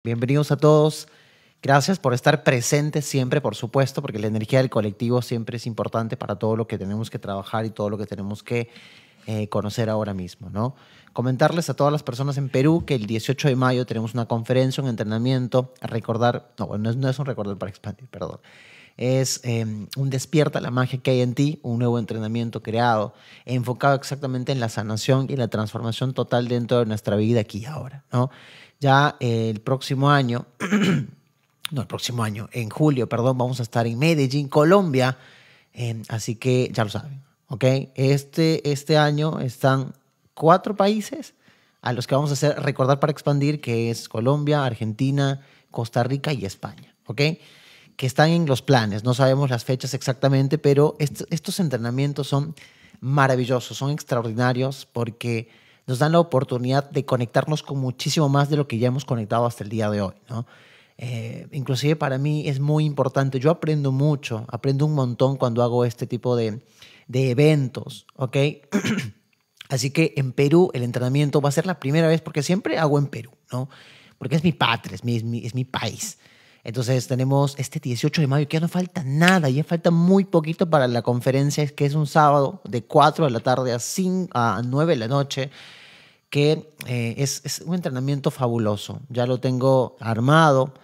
Bienvenidos a todos. Gracias por estar presentes siempre, por supuesto, porque la energía del colectivo siempre es importante para todo lo que tenemos que trabajar y todo lo que tenemos que conocer ahora mismo, ¿no? Comentarles a todas las personas en Perú que el 18 de mayo tenemos una conferencia, un entrenamiento, a recordar, no, bueno, no es un recordar para expandir, perdón. Es un despierta la magia que hay en ti, un nuevo entrenamiento creado, enfocado exactamente en la sanación y la transformación total dentro de nuestra vida aquí y ahora, ¿no? Ya el próximo año, no el próximo año, en julio, perdón, vamos a estar en Medellín, Colombia, así que ya lo saben, ¿ok? Este año están 4 países a los que vamos a hacer recordar para expandir, que es Colombia, Argentina, Costa Rica y España, ¿ok? Que están en los planes, no sabemos las fechas exactamente, pero estos entrenamientos son maravillosos, son extraordinarios porque nos dan la oportunidad de conectarnos con muchísimo más de lo que ya hemos conectado hasta el día de hoy, ¿no? Inclusive para mí es muy importante, yo aprendo mucho, aprendo un montón cuando hago este tipo de eventos, ¿ok? Así que en Perú el entrenamiento va a ser la primera vez, porque siempre hago en Perú, ¿no? Porque es mi patria, es mi país. Entonces tenemos este 18 de mayo, que ya no falta nada, ya falta muy poquito para la conferencia, que es un sábado de 4 de la tarde a 9 de la noche, que es un entrenamiento fabuloso. Ya lo tengo armado,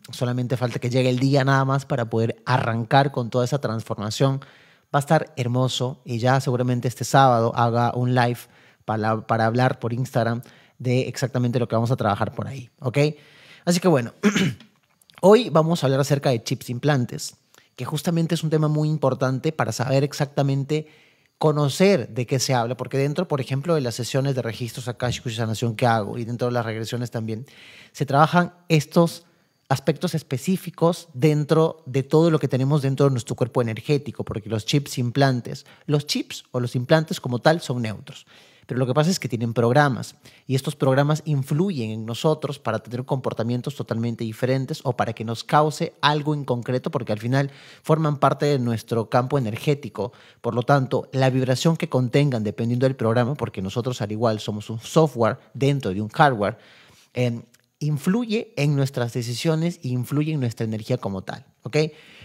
solamente falta que llegue el día nada más para poder arrancar con toda esa transformación. Va a estar hermoso y ya seguramente este sábado haga un live para hablar por Instagram de exactamente lo que vamos a trabajar por ahí, ¿ok? Así que bueno, hoy vamos a hablar acerca de chips implantes, que justamente es un tema muy importante para saber exactamente conocer de qué se habla, porque dentro, por ejemplo, de las sesiones de registros akáshicos y sanación que hago y dentro de las regresiones también, se trabajan estos aspectos específicos dentro de todo lo que tenemos dentro de nuestro cuerpo energético, porque los chips implantes, los chips o los implantes como tal son neutros. Pero lo que pasa es que tienen programas y estos programas influyen en nosotros para tener comportamientos totalmente diferentes o para que nos cause algo en concreto, porque al final forman parte de nuestro campo energético. Por lo tanto, la vibración que contengan, dependiendo del programa, porque nosotros al igual somos un software dentro de un hardware, influye en nuestras decisiones e influye en nuestra energía como tal, ¿ok?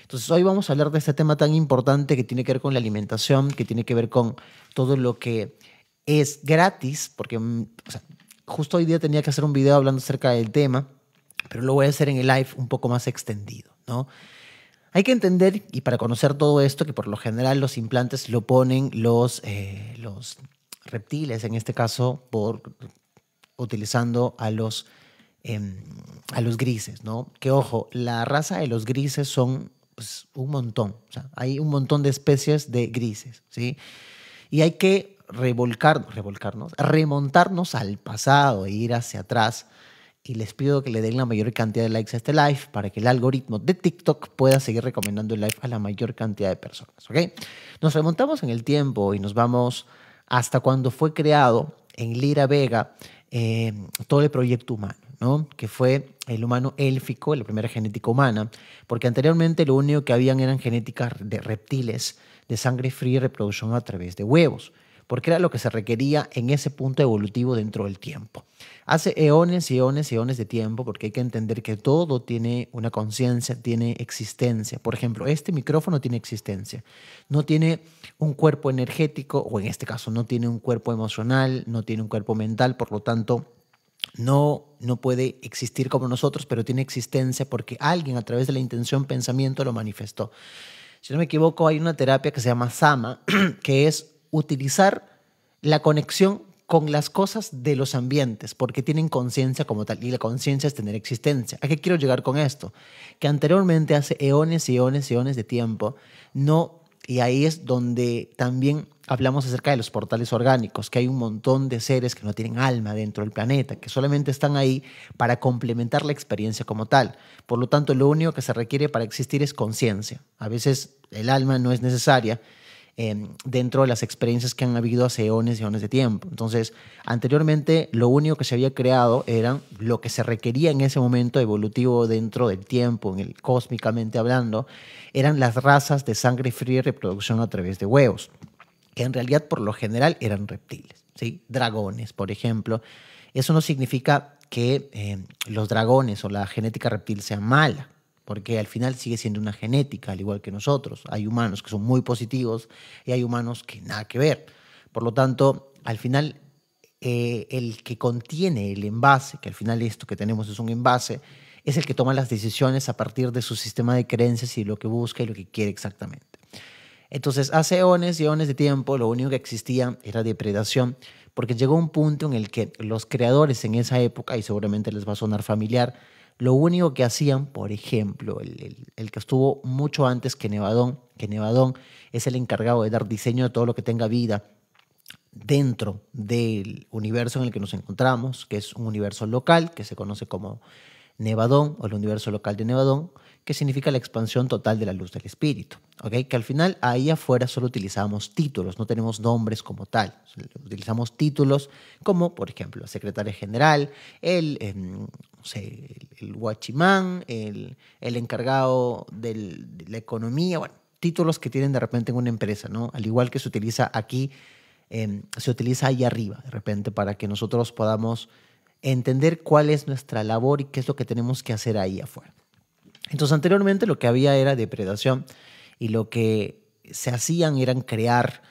Entonces hoy vamos a hablar de este tema tan importante que tiene que ver con la alimentación, que tiene que ver con todo lo que es gratis, porque o sea, justo hoy día tenía que hacer un video hablando acerca del tema, pero lo voy a hacer en el live un poco más extendido, ¿no? Hay que entender, y para conocer todo esto, que por lo general los implantes lo ponen los reptiles, en este caso, utilizando a los grises, ¿no? Que ojo, la raza de los grises son pues, un montón, o sea, hay un montón de especies de grises, ¿sí? Y hay que remontarnos al pasado e ir hacia atrás. Y les pido que le den la mayor cantidad de likes a este live para que el algoritmo de TikTok pueda seguir recomendando el live a la mayor cantidad de personas, ¿ok? Nos remontamos en el tiempo y nos vamos hasta cuando fue creado en Lira Vega todo el proyecto humano, ¿no? Que fue el humano élfico, la primera genética humana, porque anteriormente lo único que habían eran genéticas de reptiles, de sangre fría y reproducción a través de huevos, porque era lo que se requería en ese punto evolutivo dentro del tiempo. Hace eones y eones y eones de tiempo, porque hay que entender que todo tiene una conciencia, tiene existencia. Por ejemplo, este micrófono tiene existencia, no tiene un cuerpo energético, o en este caso no tiene un cuerpo emocional, no tiene un cuerpo mental, por lo tanto no puede existir como nosotros, pero tiene existencia porque alguien a través de la intención, pensamiento lo manifestó. Si no me equivoco, hay una terapia que se llama Sama, que es utilizar la conexión con las cosas de los ambientes, porque tienen conciencia como tal, y la conciencia es tener existencia. ¿A qué quiero llegar con esto? Que anteriormente, hace eones y eones y eones de tiempo, no, y ahí es donde también hablamos acerca de los portales orgánicos, que hay un montón de seres que no tienen alma dentro del planeta, que solamente están ahí para complementar la experiencia como tal. Por lo tanto, lo único que se requiere para existir es conciencia. A veces el alma no es necesaria dentro de las experiencias que han habido hace eones y eones de tiempo. Entonces, anteriormente lo único que se había creado era lo que se requería en ese momento evolutivo dentro del tiempo, cósmicamente hablando, eran las razas de sangre fría y reproducción a través de huevos, que en realidad por lo general eran reptiles, ¿sí? Dragones, por ejemplo. Eso no significa que los dragones o la genética reptil sea mala, porque al final sigue siendo una genética, al igual que nosotros. Hay humanos que son muy positivos y hay humanos que nada que ver. Por lo tanto, al final, el que contiene el envase, que al final esto que tenemos es un envase, es el que toma las decisiones a partir de su sistema de creencias y lo que busca y lo que quiere exactamente. Entonces, hace eones y eones de tiempo, lo único que existía era depredación, porque llegó un punto en el que los creadores en esa época, y seguramente les va a sonar familiar, lo único que hacían, por ejemplo, el que estuvo mucho antes que Nevadón es el encargado de dar diseño de todo lo que tenga vida dentro del universo en el que nos encontramos, que es un universo local, que se conoce como Nevadón o el universo local de Nevadón, que significa la expansión total de la luz del espíritu. ¿Okay? Que al final ahí afuera solo utilizamos títulos, no tenemos nombres como tal. Utilizamos títulos como, por ejemplo, la secretaria general, no sé, el guachimán, el encargado de la economía, bueno, títulos que tienen de repente en una empresa, ¿no? Al igual que se utiliza aquí, se utiliza ahí arriba, de repente, para que nosotros podamos entender cuál es nuestra labor y qué es lo que tenemos que hacer ahí afuera. Entonces, anteriormente lo que había era depredación y lo que se hacían eran crear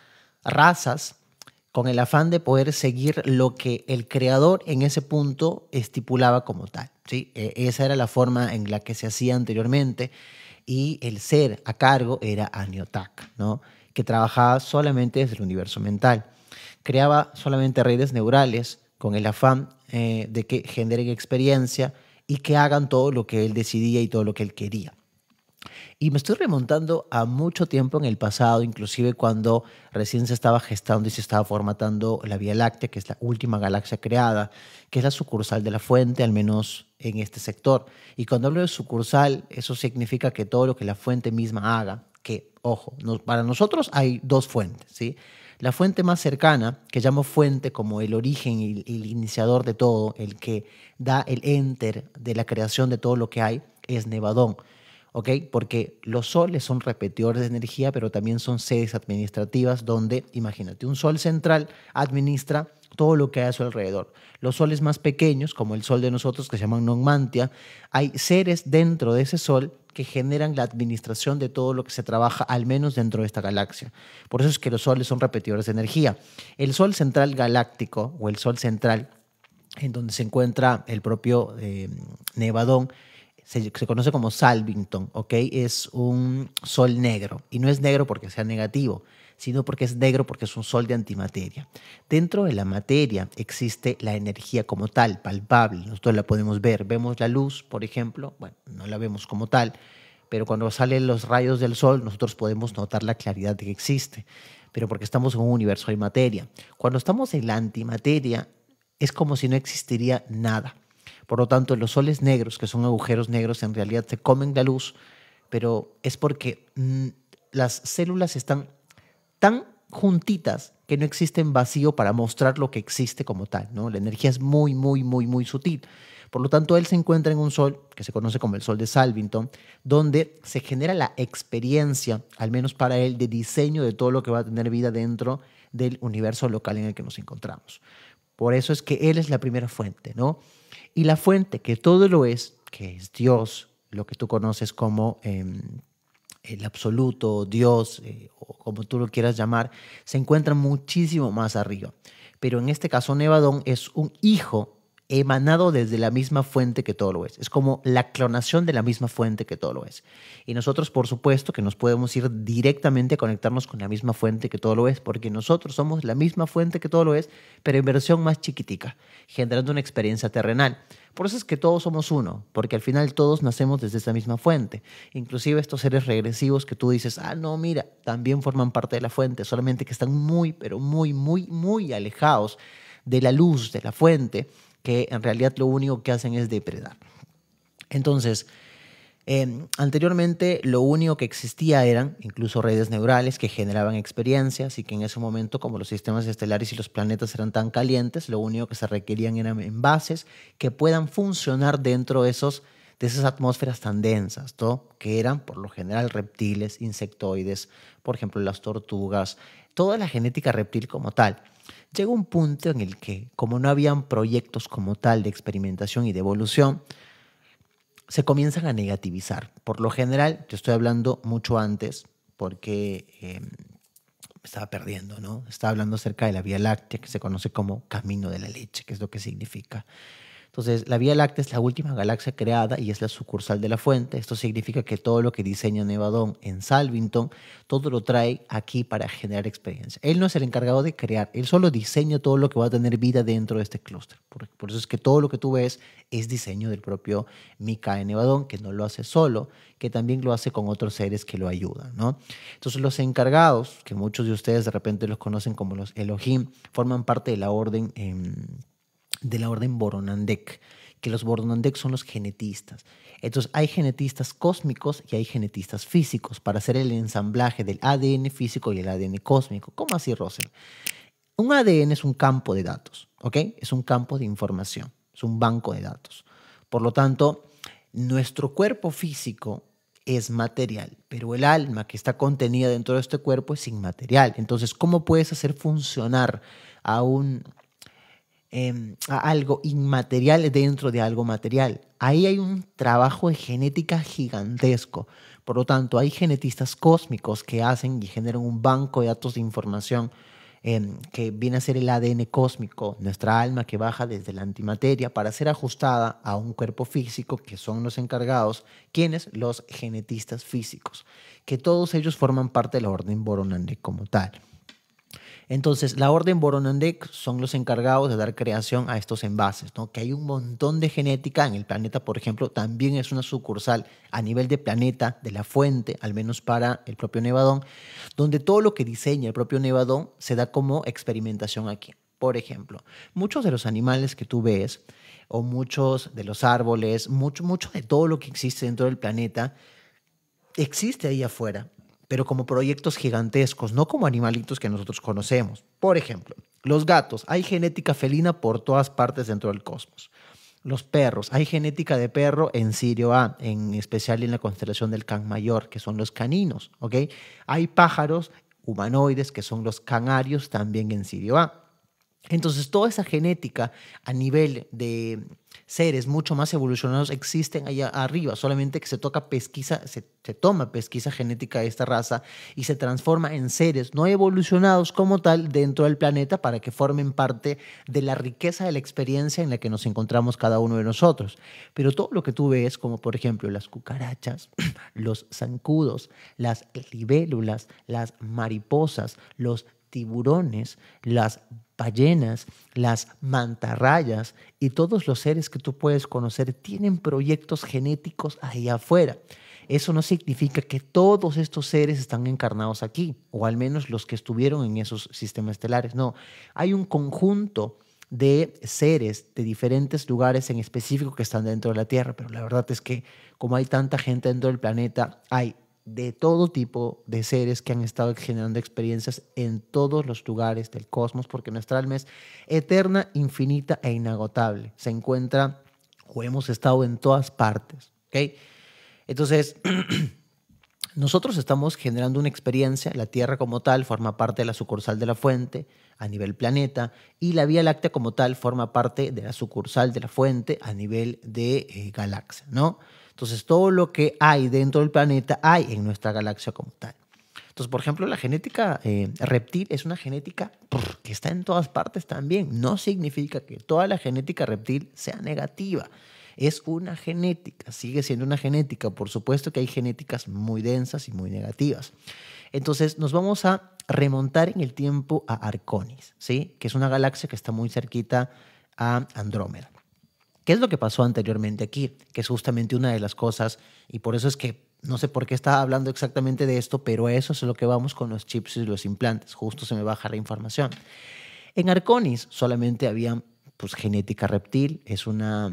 razas con el afán de poder seguir lo que el creador en ese punto estipulaba como tal, ¿sí? Esa era la forma en la que se hacía anteriormente y el ser a cargo era Aniotak, ¿no? Que trabajaba solamente desde el universo mental. Creaba solamente redes neurales con el afán de que generen experiencia y que hagan todo lo que él decidía y todo lo que él quería. Y me estoy remontando a mucho tiempo en el pasado, inclusive cuando recién se estaba gestando y se estaba formatando la Vía Láctea, que es la última galaxia creada, que es la sucursal de la fuente, al menos en este sector. Y cuando hablo de sucursal, eso significa que todo lo que la fuente misma haga, que, ojo, para nosotros hay dos fuentes, ¿sí? La fuente más cercana, que llamo fuente como el origen y el iniciador de todo, el que da el enter de la creación de todo lo que hay, es Nevadón. ¿Ok? Porque los soles son repetidores de energía, pero también son sedes administrativas donde, imagínate, un sol central administra todo lo que hay a su alrededor. Los soles más pequeños, como el sol de nosotros, que se llaman non-mantia, hay seres dentro de ese sol que generan la administración de todo lo que se trabaja, al menos dentro de esta galaxia. Por eso es que los soles son repetidores de energía. El sol central galáctico, o el sol central, en donde se encuentra el propio Nevadón, se conoce como Salvington, ¿ok? Es un sol negro. Y no es negro porque sea negativo, sino porque es negro porque es un sol de antimateria. Dentro de la materia existe la energía como tal, palpable. Nosotros la podemos ver. Vemos la luz, por ejemplo. Bueno, no la vemos como tal, pero cuando salen los rayos del sol, nosotros podemos notar la claridad de que existe. Pero porque estamos en un universo de materia. Cuando estamos en la antimateria, es como si no existiría nada. Por lo tanto, los soles negros, que son agujeros negros, en realidad se comen la luz, pero es porque las células están tan juntitas que no existen vacío para mostrar lo que existe como tal, ¿no? La energía es muy, muy, muy, muy sutil. Por lo tanto, él se encuentra en un sol que se conoce como el sol de Salvington, donde se genera la experiencia, al menos para él, de diseño de todo lo que va a tener vida dentro del universo local en el que nos encontramos. Por eso es que él es la primera fuente, ¿no? Y la fuente que todo lo es, que es Dios, lo que tú conoces como el absoluto, Dios, o como tú lo quieras llamar, se encuentra muchísimo más arriba. Pero en este caso, Nevadón es un hijo emanado desde la misma fuente que todo lo es. Es como la clonación de la misma fuente que todo lo es. Y nosotros, por supuesto, que nos podemos ir directamente a conectarnos con la misma fuente que todo lo es, porque nosotros somos la misma fuente que todo lo es, pero en versión más chiquitica, generando una experiencia terrenal. Por eso es que todos somos uno, porque al final todos nacemos desde esa misma fuente. Inclusive estos seres regresivos que tú dices, ah, no, mira, también forman parte de la fuente, solamente que están muy, pero muy, muy, muy alejados de la luz de la fuente, que en realidad lo único que hacen es depredar. Entonces, anteriormente lo único que existía eran incluso redes neurales que generaban experiencias y que en ese momento, como los sistemas estelares y los planetas eran tan calientes, lo único que se requerían eran envases que puedan funcionar dentro de esas atmósferas tan densas, ¿no? Que eran por lo general reptiles, insectoides, por ejemplo las tortugas, toda la genética reptil como tal. llega un punto en el que, como no habían proyectos como tal de experimentación y de evolución, se comienzan a negativizar. Por lo general, te estoy hablando mucho antes, porque me estaba perdiendo, ¿no? Estaba hablando acerca de la Vía Láctea, que se conoce como Camino de la Leche, que es lo que significa. Entonces, la Vía Láctea es la última galaxia creada y es la sucursal de la fuente. Esto significa que todo lo que diseña Nevadón en Salvington, todo lo trae aquí para generar experiencia. Él no es el encargado de crear, él solo diseña todo lo que va a tener vida dentro de este clúster. Por eso es que todo lo que tú ves es diseño del propio Mikael Nevadón, que no lo hace solo, que también lo hace con otros seres que lo ayudan, ¿no? Entonces, los encargados, que muchos de ustedes de repente los conocen como los Elohim, forman parte de la orden Boronandek, que los Boronandek son los genetistas. Entonces hay genetistas cósmicos y hay genetistas físicos para hacer el ensamblaje del ADN físico y el ADN cósmico. ¿Cómo así, Russell? Un ADN es un campo de datos, ¿ok? Es un campo de información, es un banco de datos. Por lo tanto, nuestro cuerpo físico es material, pero el alma que está contenida dentro de este cuerpo es inmaterial. Entonces, ¿cómo puedes hacer funcionar a a algo inmaterial dentro de algo material? Ahí hay un trabajo de genética gigantesco. Por lo tanto, hay genetistas cósmicos que hacen y generan un banco de datos de información que viene a ser el ADN cósmico, nuestra alma que baja desde la antimateria para ser ajustada a un cuerpo físico, que son los encargados, ¿quiénes? Los genetistas físicos, que todos ellos forman parte de la orden Boronandek como tal. Entonces, la orden Boronandek son los encargados de dar creación a estos envases, ¿no? Que hay un montón de genética en el planeta, por ejemplo, también es una sucursal a nivel de planeta, de la fuente, al menos para el propio Nevadón, donde todo lo que diseña el propio Nevadón se da como experimentación aquí. Por ejemplo, muchos de los animales que tú ves, o muchos de los árboles, mucho de todo lo que existe dentro del planeta, existe ahí afuera, pero como proyectos gigantescos, no como animalitos que nosotros conocemos. Por ejemplo, los gatos, hay genética felina por todas partes dentro del cosmos. Los perros, hay genética de perro en Sirio A, en especial en la constelación del Can Mayor, que son los caninos, ¿ok? Hay pájaros humanoides, que son los canarios, también en Sirio A. Entonces, toda esa genética a nivel de seres mucho más evolucionados existen allá arriba, solamente que se toma pesquisa genética de esta raza y se transforma en seres no evolucionados como tal dentro del planeta para que formen parte de la riqueza de la experiencia en la que nos encontramos cada uno de nosotros. Pero todo lo que tú ves, como por ejemplo las cucarachas, los zancudos, las libélulas, las mariposas, los tiburones, las ballenas, las mantarrayas y todos los seres que tú puedes conocer tienen proyectos genéticos ahí afuera. Eso no significa que todos estos seres están encarnados aquí, o al menos los que estuvieron en esos sistemas estelares. No, hay un conjunto de seres de diferentes lugares en específico que están dentro de la Tierra, pero la verdad es que como hay tanta gente dentro del planeta, hay de todo tipo de seres que han estado generando experiencias en todos los lugares del cosmos, porque nuestra alma es eterna, infinita e inagotable. Se encuentra o hemos estado en todas partes, ¿ok? Entonces, nosotros estamos generando una experiencia, la Tierra como tal forma parte de la sucursal de la fuente a nivel planeta y la Vía Láctea como tal forma parte de la sucursal de la fuente a nivel de galaxia, ¿no? Entonces, todo lo que hay dentro del planeta hay en nuestra galaxia como tal. Entonces, por ejemplo, la genética reptil es una genética que está en todas partes también. No significa que toda la genética reptil sea negativa. Es una genética, sigue siendo una genética. Por supuesto que hay genéticas muy densas y muy negativas. Entonces, nos vamos a remontar en el tiempo a Arconis, ¿sí? Que es una galaxia que está muy cerquita a Andrómeda. ¿Qué es lo que pasó anteriormente aquí? Que es justamente una de las cosas, y por eso es que no sé por qué estaba hablando exactamente de esto, pero eso es lo que vamos con los chips y los implantes. Justo se me baja la información. En Arconis solamente había pues, genética reptil, es una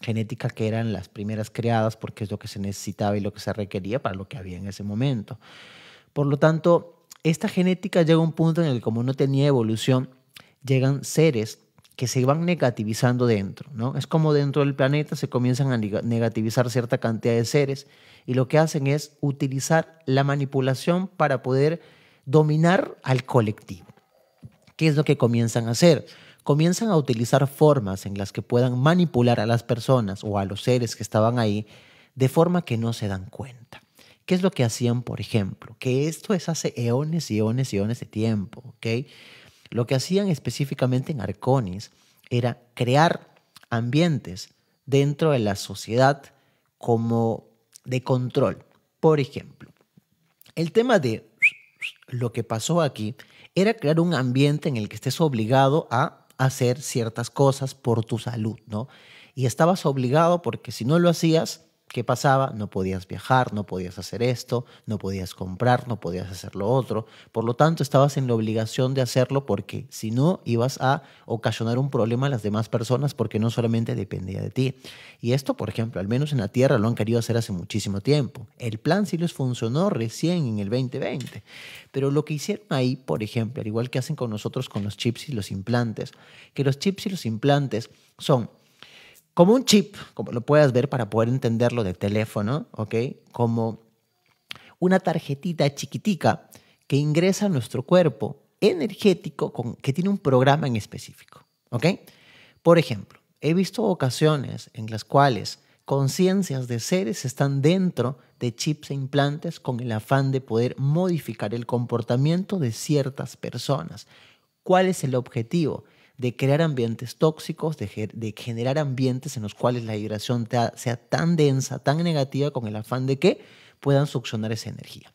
genética que eran las primeras creadas porque es lo que se necesitaba y lo que se requería para lo que había en ese momento. Por lo tanto, esta genética llega a un punto en el que como no tenía evolución, llegan seres que se van negativizando dentro, ¿no? Es como dentro del planeta se comienzan a negativizar cierta cantidad de seres y lo que hacen es utilizar la manipulación para poder dominar al colectivo. ¿Qué es lo que comienzan a hacer? Comienzan a utilizar formas en las que puedan manipular a las personas o a los seres que estaban ahí de forma que no se dan cuenta. ¿Qué es lo que hacían, por ejemplo? Que esto es hace eones y eones y eones de tiempo, ¿ok? Lo que hacían específicamente en Arconis era crear ambientes dentro de la sociedad como de control. Por ejemplo, el tema de lo que pasó aquí era crear un ambiente en el que estés obligado a hacer ciertas cosas por tu salud, ¿no? Y estabas obligado porque si no lo hacías, ¿qué pasaba? No podías viajar, no podías hacer esto, no podías comprar, no podías hacer lo otro. Por lo tanto, estabas en la obligación de hacerlo porque si no, ibas a ocasionar un problema a las demás personas porque no solamente dependía de ti. Y esto, por ejemplo, al menos en la Tierra lo han querido hacer hace muchísimo tiempo. El plan sí les funcionó recién en el 2020. Pero lo que hicieron ahí, por ejemplo, al igual que hacen con nosotros con los chips y los implantes, que los chips y los implantes son como un chip, como lo puedas ver para poder entenderlo de teléfono, ¿ok? Como una tarjetita chiquitica que ingresa a nuestro cuerpo energético que tiene un programa en específico, ¿ok? Por ejemplo, he visto ocasiones en las cuales conciencias de seres están dentro de chips e implantes con el afán de poder modificar el comportamiento de ciertas personas. ¿Cuál es el objetivo? De crear ambientes tóxicos, de generar ambientes en los cuales la vibración sea tan densa, tan negativa, con el afán de que puedan succionar esa energía.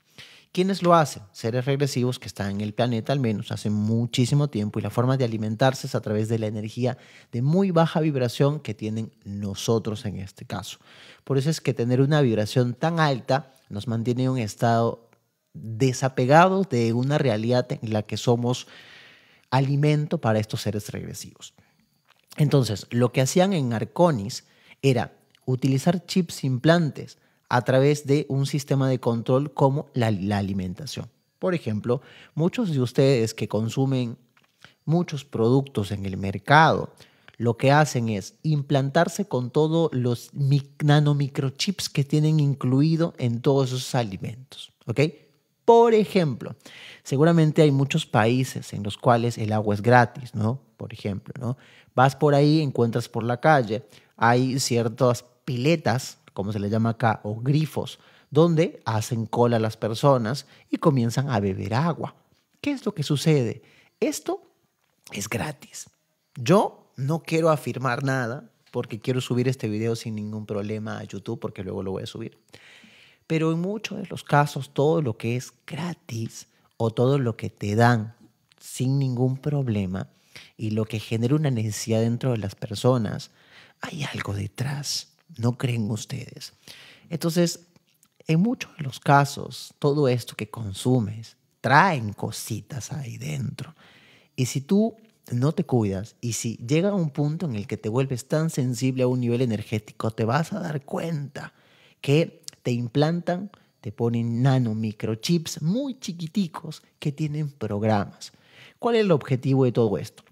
¿Quiénes lo hacen? Seres regresivos que están en el planeta al menos hace muchísimo tiempo, y la forma de alimentarse es a través de la energía de muy baja vibración que tienen nosotros en este caso. Por eso es que tener una vibración tan alta nos mantiene en un estado desapegado de una realidad en la que somos alimento para estos seres regresivos. Entonces, lo que hacían en Arconis era utilizar chips implantes a través de un sistema de control como la alimentación. Por ejemplo, muchos de ustedes que consumen muchos productos en el mercado, lo que hacen es implantarse con todos los nanomicrochips que tienen incluido en todos esos alimentos, ¿ok? Por ejemplo, seguramente hay muchos países en los cuales el agua es gratis, ¿no? Por ejemplo, ¿no? Vas por ahí, encuentras por la calle, hay ciertas piletas, como se les llama acá, o grifos, donde hacen cola las personas y comienzan a beber agua. ¿Qué es lo que sucede? Esto es gratis. Yo no quiero afirmar nada porque quiero subir este video sin ningún problema a YouTube, porque luego lo voy a subir. Pero en muchos de los casos, todo lo que es gratis o todo lo que te dan sin ningún problema y lo que genera una necesidad dentro de las personas, hay algo detrás. ¿No creen ustedes? Entonces, en muchos de los casos, todo esto que consumes traen cositas ahí dentro. Y si tú no te cuidas y si llega un punto en el que te vuelves tan sensible a un nivel energético, te vas a dar cuenta que te implantan, te ponen nanomicrochips muy chiquiticos que tienen programas. ¿Cuál es el objetivo de todo esto?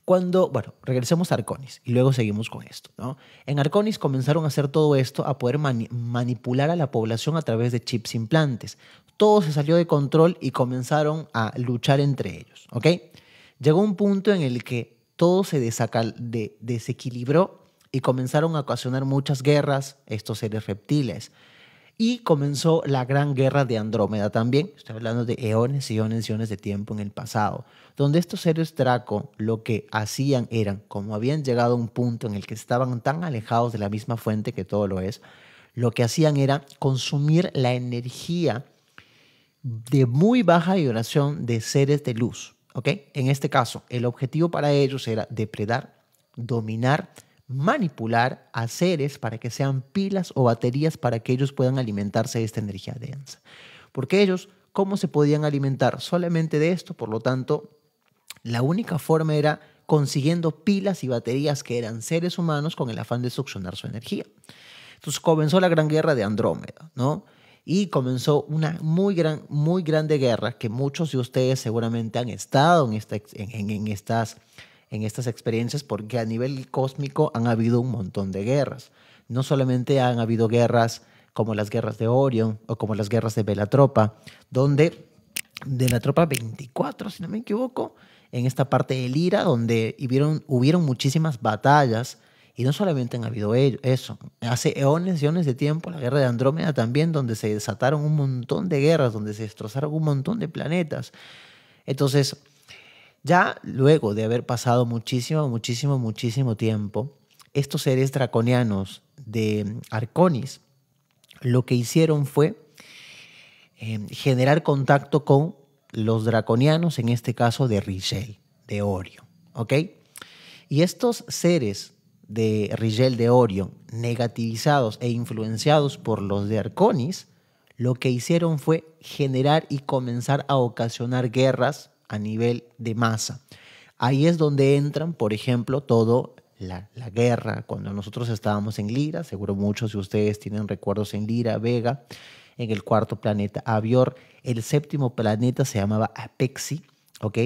Bueno, regresemos a Arconis y luego seguimos con esto, ¿no? En Arconis comenzaron a hacer todo esto, a poder manipular a la población a través de chips implantes. Todo se salió de control y comenzaron a luchar entre ellos, ¿ok? Llegó un punto en el que todo se desequilibró y comenzaron a ocasionar muchas guerras, estos seres reptiles. Y comenzó la gran guerra de Andrómeda también. Estoy hablando de eones y eones y eones de tiempo en el pasado, donde estos seres Draco lo que hacían eran, como habían llegado a un punto en el que estaban tan alejados de la misma fuente que todo lo es, lo que hacían era consumir la energía de muy baja vibración de seres de luz, ¿ok? En este caso, el objetivo para ellos era depredar, dominar, manipular a seres para que sean pilas o baterías para que ellos puedan alimentarse de esta energía densa. Porque ellos, ¿cómo se podían alimentar? Solamente de esto, por lo tanto, la única forma era consiguiendo pilas y baterías que eran seres humanos con el afán de succionar su energía. Entonces comenzó la gran guerra de Andrómeda, ¿no? Y comenzó una muy grande guerra que muchos de ustedes seguramente han estado en estas experiencias, porque a nivel cósmico han habido un montón de guerras. No solamente han habido guerras como las guerras de Orión o como las guerras de Belatropa, donde de la tropa 24, si no me equivoco, en esta parte de Lira, donde hubieron muchísimas batallas, y no solamente han habido eso. Hace eones y eones de tiempo, la guerra de Andrómeda también, donde se desataron un montón de guerras, donde se destrozaron un montón de planetas. Entonces, ya luego de haber pasado muchísimo tiempo, estos seres draconianos de Arconis lo que hicieron fue generar contacto con los draconianos, en este caso de Rigel, de Orion, ¿ok? Y estos seres de Rigel de Orion, negativizados e influenciados por los de Arconis, lo que hicieron fue generar y comenzar a ocasionar guerras a nivel de masa. Ahí es donde entran, por ejemplo, todo la guerra, cuando nosotros estábamos en Lira, seguro muchos de ustedes tienen recuerdos en Lira, Vega, en el cuarto planeta Avior, el séptimo planeta se llamaba Apexi, ¿ok?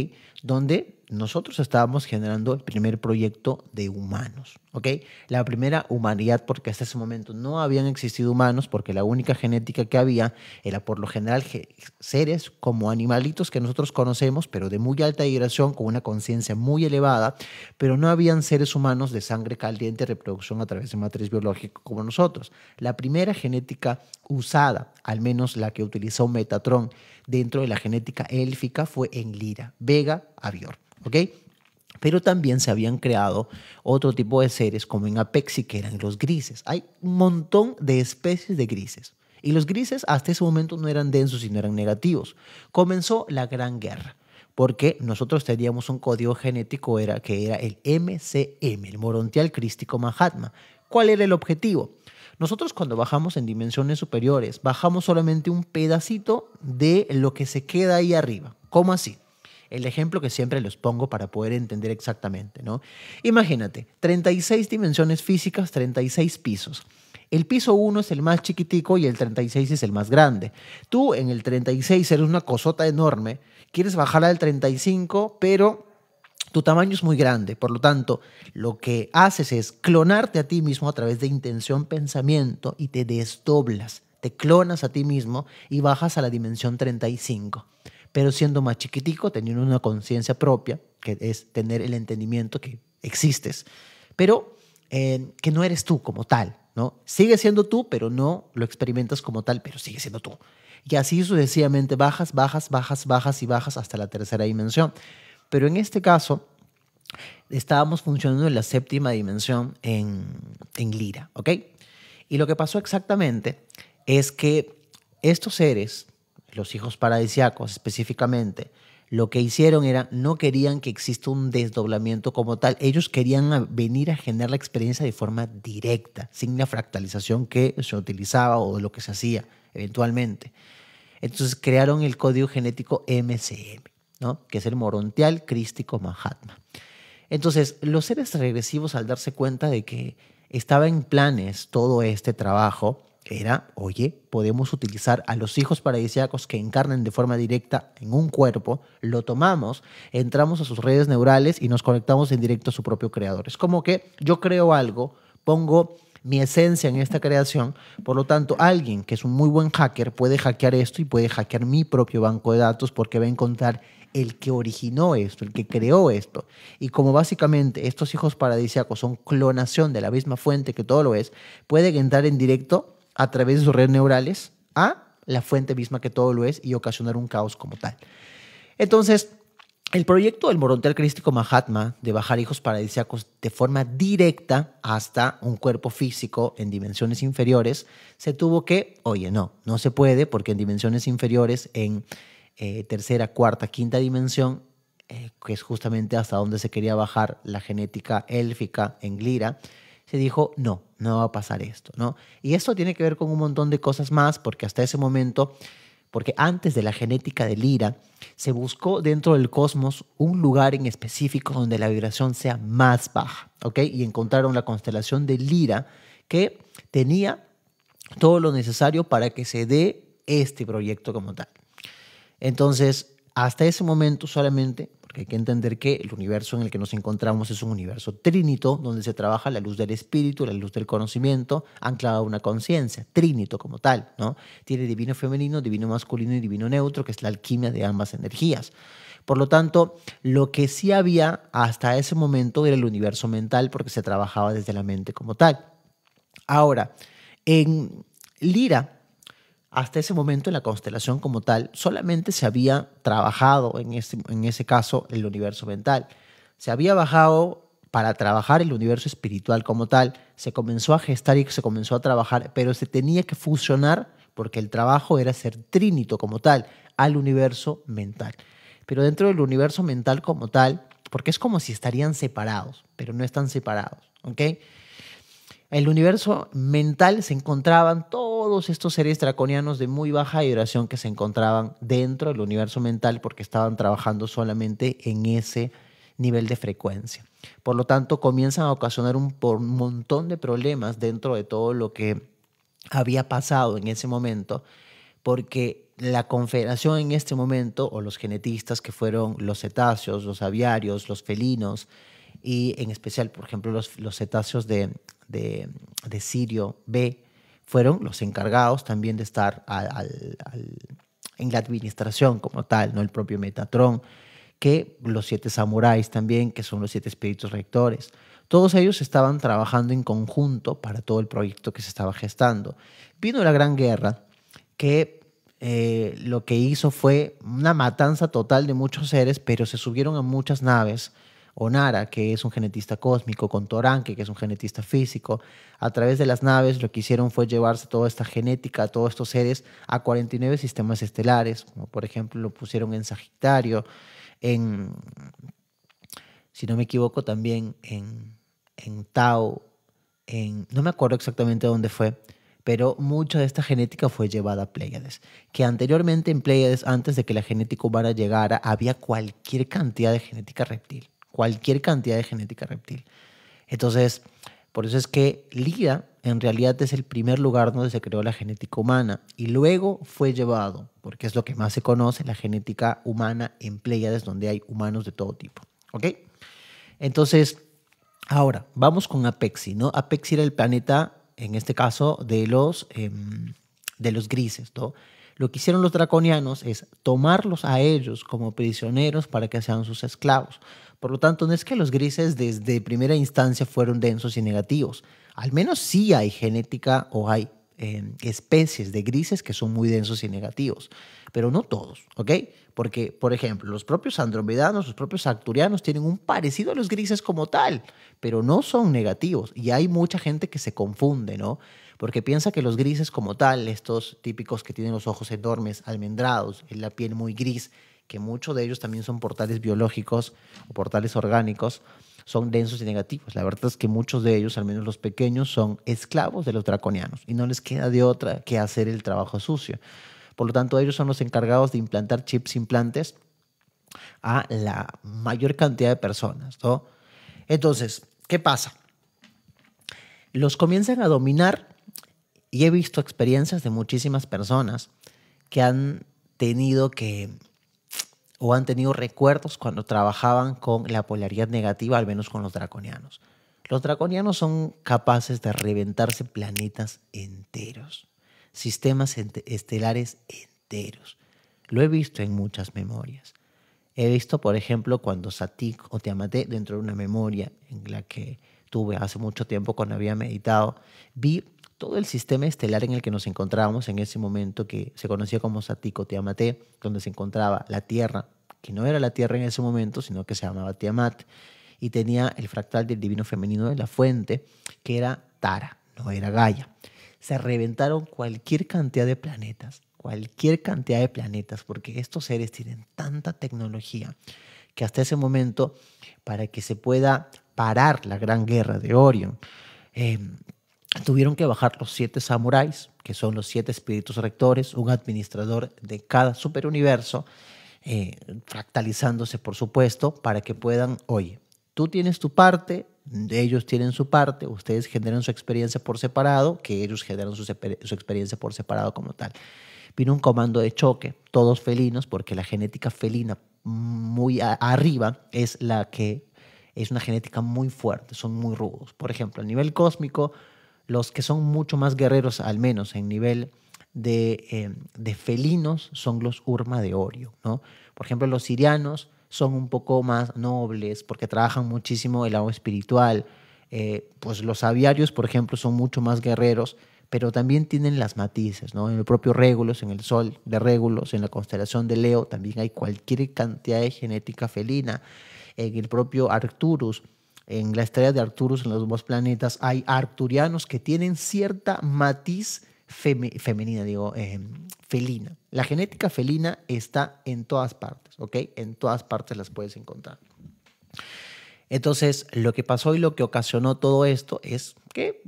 Donde nosotros estábamos generando el primer proyecto de humanos, ¿ok? La primera humanidad, porque hasta ese momento no habían existido humanos, porque la única genética que había era por lo general seres como animalitos que nosotros conocemos, pero de muy alta vibración, con una conciencia muy elevada, pero no habían seres humanos de sangre caliente, reproducción a través de matriz biológica como nosotros. La primera genética usada, al menos la que utilizó Metatron dentro de la genética élfica, fue en Lira, Vega, Avior. ¿Ok? Pero también se habían creado otro tipo de seres como en Apexi, que eran los grises. Hay un montón de especies de grises. Y los grises hasta ese momento no eran densos, sino eran negativos. Comenzó la Gran Guerra, porque nosotros teníamos un código genético que era el MCM, el Morontial Crístico Mahatma. ¿Cuál era el objetivo? Nosotros cuando bajamos en dimensiones superiores, bajamos solamente un pedacito de lo que se queda ahí arriba. ¿Cómo así? El ejemplo que siempre les pongo para poder entender exactamente, ¿no? Imagínate, 36 dimensiones físicas, 36 pisos. El piso 1 es el más chiquitico y el 36 es el más grande. Tú en el 36 eres una cosota enorme, quieres bajar al 35, pero tu tamaño es muy grande. Por lo tanto, lo que haces es clonarte a ti mismo a través de intención, pensamiento, y te desdoblas. Te clonas a ti mismo y bajas a la dimensión 35. Pero siendo más chiquitico, teniendo una conciencia propia, que es tener el entendimiento que existes, pero que no eres tú como tal, ¿no? Sigues siendo tú, pero no lo experimentas como tal, pero sigue siendo tú. Y así sucesivamente bajas y bajas hasta la tercera dimensión. Pero en este caso, estábamos funcionando en la séptima dimensión en Lira, ¿ok? Y lo que pasó exactamente es que estos seres, los hijos paradisiacos específicamente, lo que hicieron era, no querían que exista un desdoblamiento como tal. Ellos querían venir a generar la experiencia de forma directa, sin la fractalización que se utilizaba o lo que se hacía eventualmente. Entonces crearon el código genético MCM, ¿no? Que es el Morontial Crístico Mahatma. Entonces, los seres regresivos, al darse cuenta de que estaba en planes todo este trabajo, era, oye, podemos utilizar a los hijos paradisíacos que encarnan de forma directa en un cuerpo, lo tomamos, entramos a sus redes neurales y nos conectamos en directo a su propio creador. Es como que yo creo algo, pongo mi esencia en esta creación, por lo tanto, alguien que es un muy buen hacker puede hackear esto y puede hackear mi propio banco de datos porque va a encontrar el que originó esto, el que creó esto. Y como básicamente estos hijos paradisíacos son clonación de la misma fuente que todo lo es, pueden entrar en directo a través de sus redes neurales a la fuente misma que todo lo es y ocasionar un caos como tal. Entonces, el proyecto del Morontial Crístico Mahatma de bajar hijos paradisíacos de forma directa hasta un cuerpo físico en dimensiones inferiores, se tuvo que, oye, no se puede porque en dimensiones inferiores, en tercera, cuarta, quinta dimensión, que es justamente hasta donde se quería bajar la genética élfica en Lira, se dijo, no va a pasar esto, ¿no? Y esto tiene que ver con un montón de cosas más, porque hasta ese momento, porque antes de la genética de Lira, se buscó dentro del cosmos un lugar en específico donde la vibración sea más baja, ¿ok? Y encontraron la constelación de Lira, que tenía todo lo necesario para que se dé este proyecto como tal. Entonces, hasta ese momento solamente, porque hay que entender que el universo en el que nos encontramos es un universo trínito, donde se trabaja la luz del espíritu, la luz del conocimiento, anclada a una conciencia, trínito como tal, ¿no? Tiene divino femenino, divino masculino y divino neutro, que es la alquimia de ambas energías. Por lo tanto, lo que sí había hasta ese momento era el universo mental porque se trabajaba desde la mente como tal. Ahora, en Lira, hasta ese momento en la constelación como tal, solamente se había trabajado en ese caso el universo mental. Se había bajado para trabajar el universo espiritual como tal, se comenzó a gestar y se comenzó a trabajar, pero se tenía que fusionar porque el trabajo era ser trinito como tal al universo mental. Pero dentro del universo mental como tal, porque es como si estarían separados, pero no están separados, ¿ok? En el universo mental se encontraban todos estos seres draconianos de muy baja vibración que se encontraban dentro del universo mental porque estaban trabajando solamente en ese nivel de frecuencia. Por lo tanto, comienzan a ocasionar un montón de problemas dentro de todo lo que había pasado en ese momento, porque la confederación en este momento, o los genetistas que fueron los cetáceos, los aviarios, los felinos, y en especial, por ejemplo, los cetáceos de Sirio B, fueron los encargados también de estar en la administración como tal, ¿no? El propio Metatron, que los 7 samuráis también, que son los 7 espíritus rectores. Todos ellos estaban trabajando en conjunto para todo el proyecto que se estaba gestando. Vino la Gran Guerra, que lo que hizo fue una matanza total de muchos seres, pero se subieron a muchas naves. Onara, que es un genetista cósmico, con Toranque, que es un genetista físico. A través de las naves lo que hicieron fue llevarse toda esta genética, todos estos seres, a 49 sistemas estelares, como por ejemplo lo pusieron en Sagitario, en, si no me equivoco, también en Tau, no me acuerdo exactamente dónde fue, pero mucha de esta genética fue llevada a Pléyades, que anteriormente en Pléyades, antes de que la genética humana llegara, había cualquier cantidad de genética reptil, cualquier cantidad de genética reptil. Entonces, por eso es que Lira en realidad es el primer lugar donde se creó la genética humana y luego fue llevado, porque es lo que más se conoce, la genética humana en Pléyades, donde hay humanos de todo tipo. ¿Ok? Entonces, ahora, vamos con Apexi, ¿no? Apexi era el planeta, en este caso, de los grises, ¿no? Lo que hicieron los draconianos es tomarlos a ellos como prisioneros para que sean sus esclavos. Por lo tanto, no es que los grises desde primera instancia fueron densos y negativos. Al menos sí hay genética o hay especies de grises que son muy densos y negativos, pero no todos, ¿ok? Porque, por ejemplo, los propios andromedanos, los propios arcturianos tienen un parecido a los grises como tal, pero no son negativos. Y hay mucha gente que se confunde, ¿no? Porque piensa que los grises como tal, estos típicos que tienen los ojos enormes, almendrados, la piel muy gris, que muchos de ellos también son portales biológicos o portales orgánicos, son densos y negativos. La verdad es que muchos de ellos, al menos los pequeños, son esclavos de los draconianos y no les queda de otra que hacer el trabajo sucio. Por lo tanto, ellos son los encargados de implantar chips implantes a la mayor cantidad de personas, ¿no? Entonces, ¿qué pasa? Los comienzan a dominar y he visto experiencias de muchísimas personas que han tenido que o han tenido recuerdos cuando trabajaban con la polaridad negativa, al menos con los draconianos. Los draconianos son capaces de reventarse planetas enteros, sistemas estelares enteros. Lo he visto en muchas memorias. He visto, por ejemplo, cuando Satik o Tiamat, dentro de una memoria en la que tuve hace mucho tiempo cuando había meditado, vi todo el sistema estelar en el que nos encontrábamos en ese momento que se conocía como Satik o Tiamat, donde se encontraba la Tierra, que no era la Tierra en ese momento, sino que se llamaba Tiamat, y tenía el fractal del divino femenino de la fuente, que era Tara, no era Gaia. Se reventaron cualquier cantidad de planetas, porque estos seres tienen tanta tecnología que hasta ese momento, para que se pueda parar la gran guerra de Orion, tuvieron que bajar los 7 samuráis, que son los 7 espíritus rectores, un administrador de cada superuniverso, fractalizándose, por supuesto, para que puedan, oye, tú tienes tu parte, ellos tienen su parte, ustedes generan su experiencia por separado, que ellos generan su experiencia por separado como tal. Vino un comando de choque, todos felinos, porque la genética felina muy arriba es la que es una genética muy fuerte, son muy rudos. Por ejemplo, a nivel cósmico, los que son mucho más guerreros, al menos en nivel de felinos, son los Urma de Orio, ¿no? Por ejemplo, los sirianos son un poco más nobles porque trabajan muchísimo el lado espiritual. Pues los aviarios, por ejemplo, son mucho más guerreros, pero también tienen las matices, ¿no? En el propio Régulos, en el Sol de Régulos, en la constelación de Leo, también hay cualquier cantidad de genética felina. En el propio Arcturus, en la estrella de Arcturus, en los dos planetas, hay arcturianos que tienen cierta matiz femenina, digo, felina. La genética felina está en todas partes, ¿ok? En todas partes las puedes encontrar. Entonces, lo que pasó y lo que ocasionó todo esto es que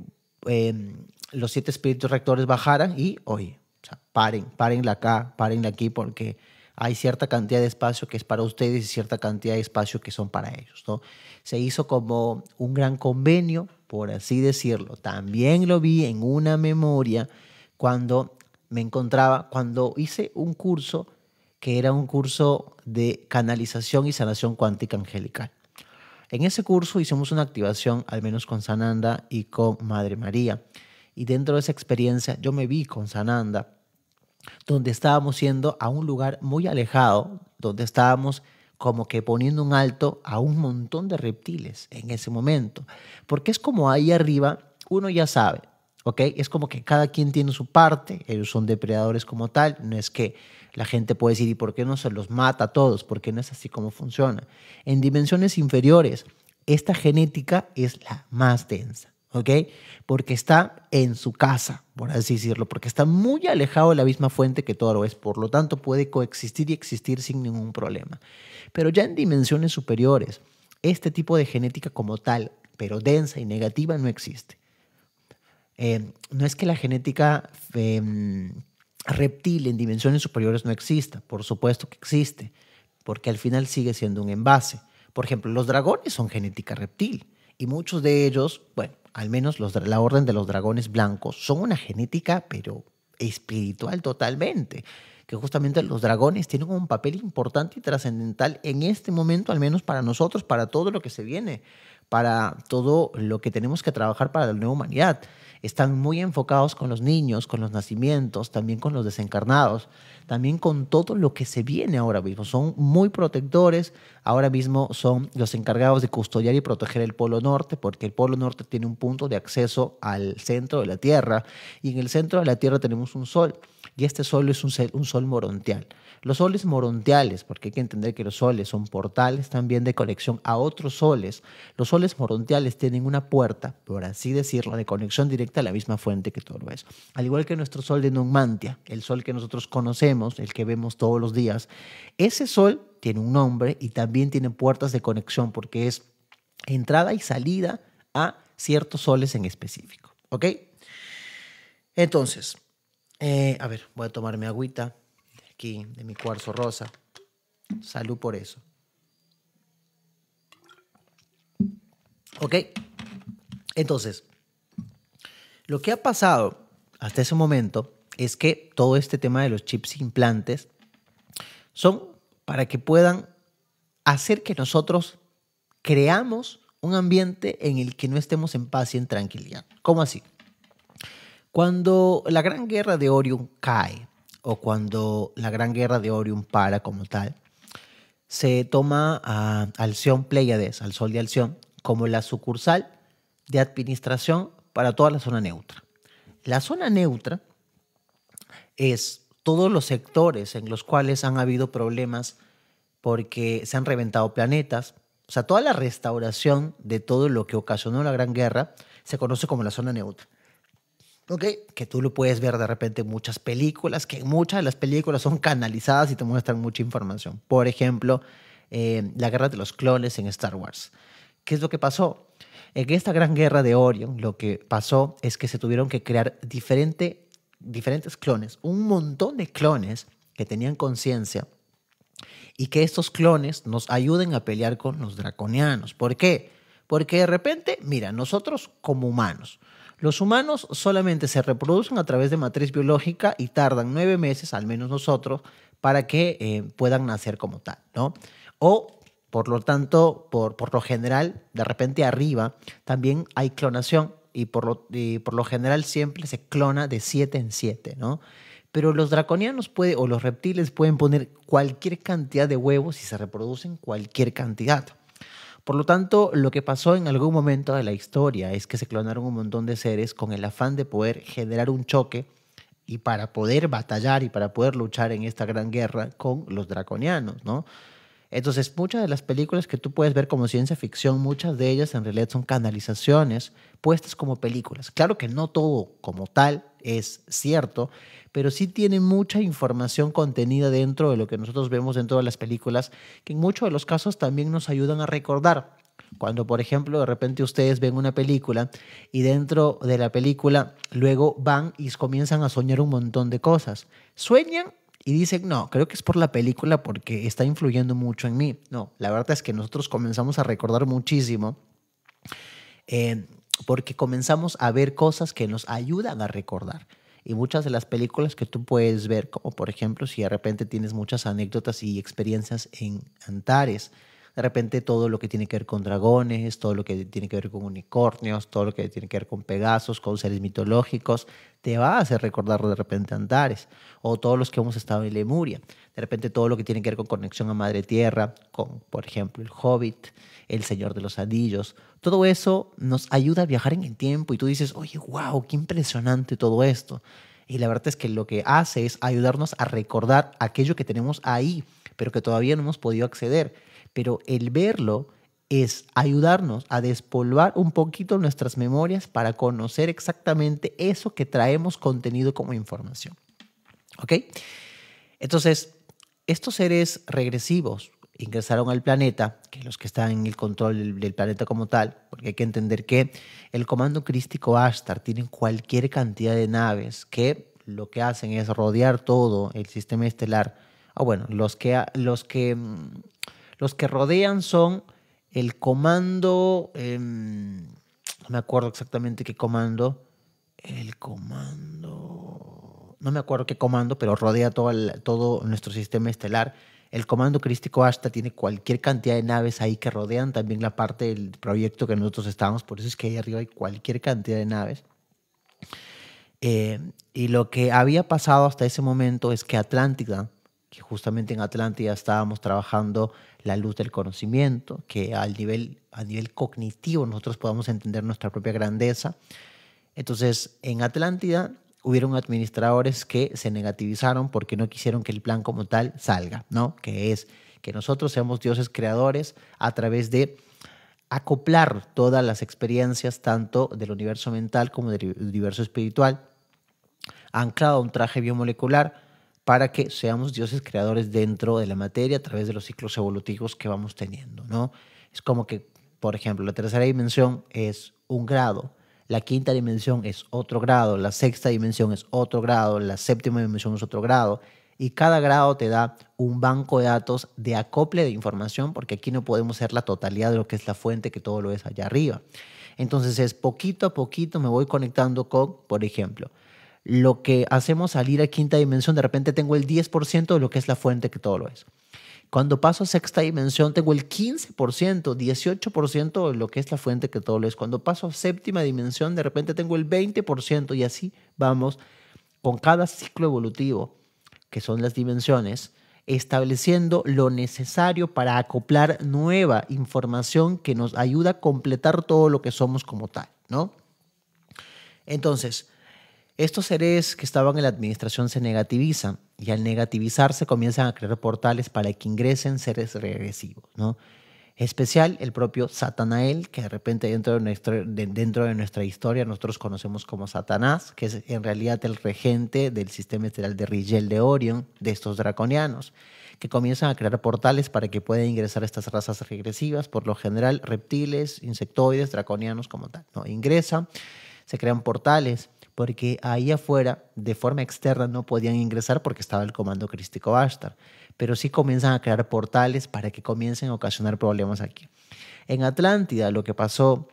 los 7 espíritus rectores bajaran y, oye, o sea, párenla acá, párenla aquí, porque hay cierta cantidad de espacio que es para ustedes y cierta cantidad de espacio que son para ellos, ¿no? Se hizo como un gran convenio, por así decirlo. También lo vi en una memoria cuando hice un curso que era un curso de canalización y sanación cuántica angelical. En ese curso hicimos una activación, al menos con Sananda y con Madre María. Y dentro de esa experiencia yo me vi con Sananda, donde estábamos yendo a un lugar muy alejado, donde estábamos como que poniendo un alto a un montón de reptiles en ese momento. Porque es como ahí arriba, uno ya sabe, ¿ok? Es como que cada quien tiene su parte, ellos son depredadores como tal, no es que la gente puede decir, ¿y por qué no se los mata a todos? Porque no es así como funciona. En dimensiones inferiores, esta genética es la más densa, ¿ok? Porque está en su casa, por así decirlo, porque está muy alejado de la misma fuente que todo lo es, por lo tanto puede coexistir y existir sin ningún problema. Pero ya en dimensiones superiores, este tipo de genética como tal, pero densa y negativa, no existe. No es que la genética reptil en dimensiones superiores no exista, por supuesto que existe, porque al final sigue siendo un envase. Por ejemplo, los dragones son genética reptil y muchos de ellos, bueno, al menos la orden de los dragones blancos, son una genética, pero espiritual totalmente, que justamente los dragones tienen un papel importante y trascendental en este momento, al menos para nosotros, para todo lo que se viene, para todo lo que tenemos que trabajar para la nueva humanidad. Están muy enfocados con los niños, con los nacimientos, también con los desencarnados, también con todo lo que se viene ahora mismo. Son muy protectores, ahora mismo son los encargados de custodiar y proteger el Polo Norte, porque el Polo Norte tiene un punto de acceso al centro de la Tierra, y en el centro de la Tierra tenemos un sol, y este sol es un sol morontial. Los soles morontiales, porque hay que entender que los soles son portales también de conexión a otros soles. Los soles morontiales tienen una puerta, por así decirlo, de conexión directa a la misma fuente que todo es. Al igual que nuestro sol de Nunmantia, el sol que nosotros conocemos, el que vemos todos los días, ese sol tiene un nombre y también tiene puertas de conexión porque es entrada y salida a ciertos soles en específico. ¿Ok? Entonces, a ver, voy a tomarme agüita aquí de mi cuarzo rosa. Salud por eso. ¿Ok? Entonces, lo que ha pasado hasta ese momento es que todo este tema de los chips implantes son para que puedan hacer que nosotros creamos un ambiente en el que no estemos en paz y en tranquilidad. ¿Cómo así? Cuando la Gran Guerra de Orión cae, o cuando la Gran Guerra de Orión para como tal, se toma a Alción Pléyades, al Sol de Alción, como la sucursal de administración para toda la zona neutra. La zona neutra es todos los sectores en los cuales han habido problemas porque se han reventado planetas. O sea, toda la restauración de todo lo que ocasionó la Gran Guerra se conoce como la zona neutra. ¿Ok? Que tú lo puedes ver de repente en muchas películas, que muchas de las películas son canalizadas y te muestran mucha información. Por ejemplo, la guerra de los clones en Star Wars. ¿Qué es lo que pasó? En esta gran guerra de Orion, lo que pasó es que se tuvieron que crear diferentes clones, un montón de clones que tenían conciencia y que estos clones nos ayuden a pelear con los draconianos. ¿Por qué? Porque de repente, mira, nosotros como humanos, los humanos solamente se reproducen a través de matriz biológica y tardan 9 meses, al menos nosotros, para que puedan nacer como tal, ¿no? O, por lo tanto, por lo general, de repente arriba también hay clonación y por lo general siempre se clona de 7 en 7, ¿no? Pero los draconianos o los reptiles pueden poner cualquier cantidad de huevos y se reproducen cualquier cantidad. Por lo tanto, lo que pasó en algún momento de la historia es que se clonaron un montón de seres con el afán de poder generar un choque y para poder batallar y para poder luchar en esta gran guerra con los draconianos, ¿no? Entonces, muchas de las películas que tú puedes ver como ciencia ficción, muchas de ellas en realidad son canalizaciones puestas como películas. Claro que no todo como tal es cierto, pero sí tiene mucha información contenida dentro de lo que nosotros vemos dentro de las películas, que en muchos de los casos también nos ayudan a recordar. Cuando, por ejemplo, de repente ustedes ven una película y dentro de la película luego van y comienzan a soñar un montón de cosas. Sueñan y dicen, no, creo que es por la película porque está influyendo mucho en mí. No, la verdad es que nosotros comenzamos a recordar muchísimo eh, porque comenzamos a ver cosas que nos ayudan a recordar. Y muchas de las películas que tú puedes ver, como por ejemplo, si de repente tienes muchas anécdotas y experiencias en Antares, de repente todo lo que tiene que ver con dragones, todo lo que tiene que ver con unicornios, todo lo que tiene que ver con Pegasos, con seres mitológicos, te va a hacer recordar de repente Antares, o todos los que hemos estado en Lemuria, de repente todo lo que tiene que ver con conexión a Madre Tierra, con por ejemplo el Hobbit, el Señor de los Anillos, todo eso nos ayuda a viajar en el tiempo y tú dices, oye, wow, qué impresionante todo esto. Y la verdad es que lo que hace es ayudarnos a recordar aquello que tenemos ahí, pero que todavía no hemos podido acceder. Pero el verlo es ayudarnos a despolvar un poquito nuestras memorias para conocer exactamente eso que traemos contenido como información. ¿Ok? Entonces, estos seres regresivos ingresaron al planeta, que los que están en el control del planeta como tal, porque hay que entender que el Comando Crístico Ashtar tiene cualquier cantidad de naves que lo que hacen es rodear todo el sistema estelar. O bueno, los que rodean son el comando, no me acuerdo exactamente qué comando, no me acuerdo qué comando, pero rodea todo nuestro sistema estelar. El comando crístico Ashta tiene cualquier cantidad de naves ahí que rodean también la parte del proyecto que nosotros estamos, por eso es que ahí arriba hay cualquier cantidad de naves. Y lo que había pasado hasta ese momento es que Atlántida, que justamente en Atlántida estábamos trabajando la luz del conocimiento, que a nivel cognitivo nosotros podamos entender nuestra propia grandeza. Entonces, en Atlántida hubieron administradores que se negativizaron porque no quisieron que el plan como tal salga, ¿no? Que es que nosotros seamos dioses creadores a través de acoplar todas las experiencias tanto del universo mental como del universo espiritual, anclado a un traje biomolecular para que seamos dioses creadores dentro de la materia a través de los ciclos evolutivos que vamos teniendo, ¿no? Es como que, por ejemplo, la tercera dimensión es un grado, la quinta dimensión es otro grado, la sexta dimensión es otro grado, la séptima dimensión es otro grado, y cada grado te da un banco de datos de acople de información, porque aquí no podemos ser la totalidad de lo que es la fuente, que todo lo es allá arriba. Entonces es poquito a poquito me voy conectando con, por ejemplo, lo que hacemos salir a quinta dimensión, de repente tengo el 10% de lo que es la fuente, que todo lo es. Cuando paso a sexta dimensión, tengo el 15%, 18% de lo que es la fuente, que todo lo es. Cuando paso a séptima dimensión, de repente tengo el 20% y así vamos con cada ciclo evolutivo, que son las dimensiones, estableciendo lo necesario para acoplar nueva información que nos ayuda a completar todo lo que somos como tal, ¿no? Entonces, estos seres que estaban en la administración se negativizan y al negativizarse comienzan a crear portales para que ingresen seres regresivos, ¿no? Especial el propio Satanael, que de repente dentro de nuestra historia nosotros conocemos como Satanás, que es en realidad el regente del sistema estelar de Rigel de Orion, de estos draconianos, que comienzan a crear portales para que puedan ingresar estas razas regresivas, por lo general reptiles, insectoides, draconianos como tal, ¿no? Ingresan, se crean portales, porque ahí afuera, de forma externa, no podían ingresar porque estaba el comando crístico Ashtar, pero sí comienzan a crear portales para que comiencen a ocasionar problemas aquí. En Atlántida lo que pasó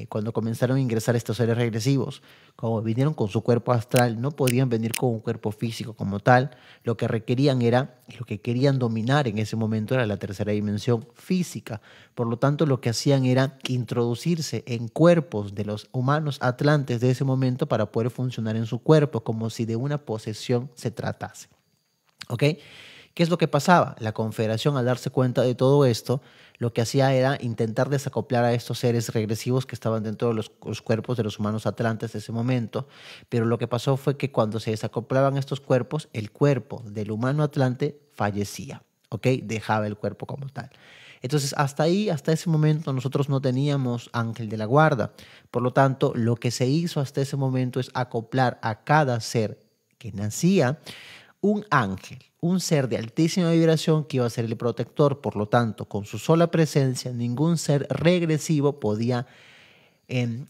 cuando comenzaron a ingresar estos seres regresivos, como vinieron con su cuerpo astral, no podían venir con un cuerpo físico como tal. Lo que requerían era, y lo que querían dominar en ese momento era la tercera dimensión física. Por lo tanto, lo que hacían era introducirse en cuerpos de los humanos atlantes de ese momento para poder funcionar en su cuerpo, como si de una posesión se tratase. ¿Ok? ¿Qué es lo que pasaba? La Confederación, al darse cuenta de todo esto, lo que hacía era intentar desacoplar a estos seres regresivos que estaban dentro de los cuerpos de los humanos atlantes de ese momento, pero lo que pasó fue que cuando se desacoplaban estos cuerpos, el cuerpo del humano atlante fallecía, ¿ok? Dejaba el cuerpo como tal. Entonces, hasta ahí, hasta ese momento, nosotros no teníamos ángel de la guarda. Por lo tanto, lo que se hizo hasta ese momento es acoplar a cada ser que nacía un ángel, un ser de altísima vibración que iba a ser el protector. Por lo tanto, con su sola presencia, ningún ser regresivo podía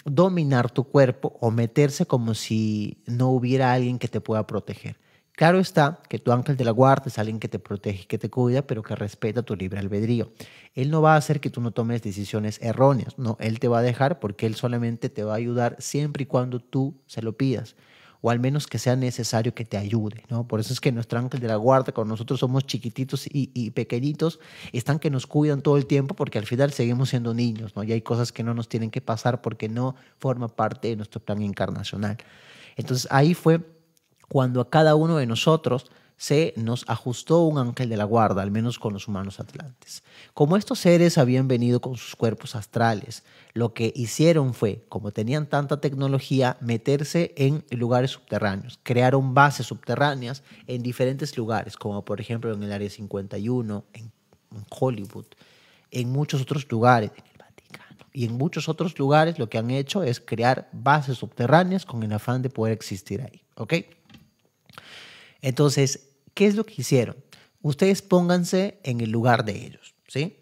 dominar tu cuerpo o meterse como si no hubiera alguien que te pueda proteger. Claro está que tu ángel de la guarda es alguien que te protege, que te cuida, pero que respeta tu libre albedrío. Él no va a hacer que tú no tomes decisiones erróneas, no, él te va a dejar porque él solamente te va a ayudar siempre y cuando tú se lo pidas, o al menos que sea necesario que te ayude, ¿no? Por eso es que nuestro ángel de la guarda, cuando nosotros somos chiquititos y pequeñitos, están que nos cuidan todo el tiempo porque al final seguimos siendo niños, ¿no? Y hay cosas que no nos tienen que pasar porque no forma parte de nuestro plan encarnacional. Entonces ahí fue cuando a cada uno de nosotros se nos ajustó un ángel de la guarda, al menos con los humanos atlantes. Como estos seres habían venido con sus cuerpos astrales, lo que hicieron fue, como tenían tanta tecnología, meterse en lugares subterráneos. Crearon bases subterráneas en diferentes lugares, como por ejemplo en el Área 51, en Hollywood, en muchos otros lugares, en el Vaticano. Y en muchos otros lugares lo que han hecho es crear bases subterráneas con el afán de poder existir ahí. ¿Ok? Entonces, ¿qué es lo que hicieron? Ustedes pónganse en el lugar de ellos, ¿sí?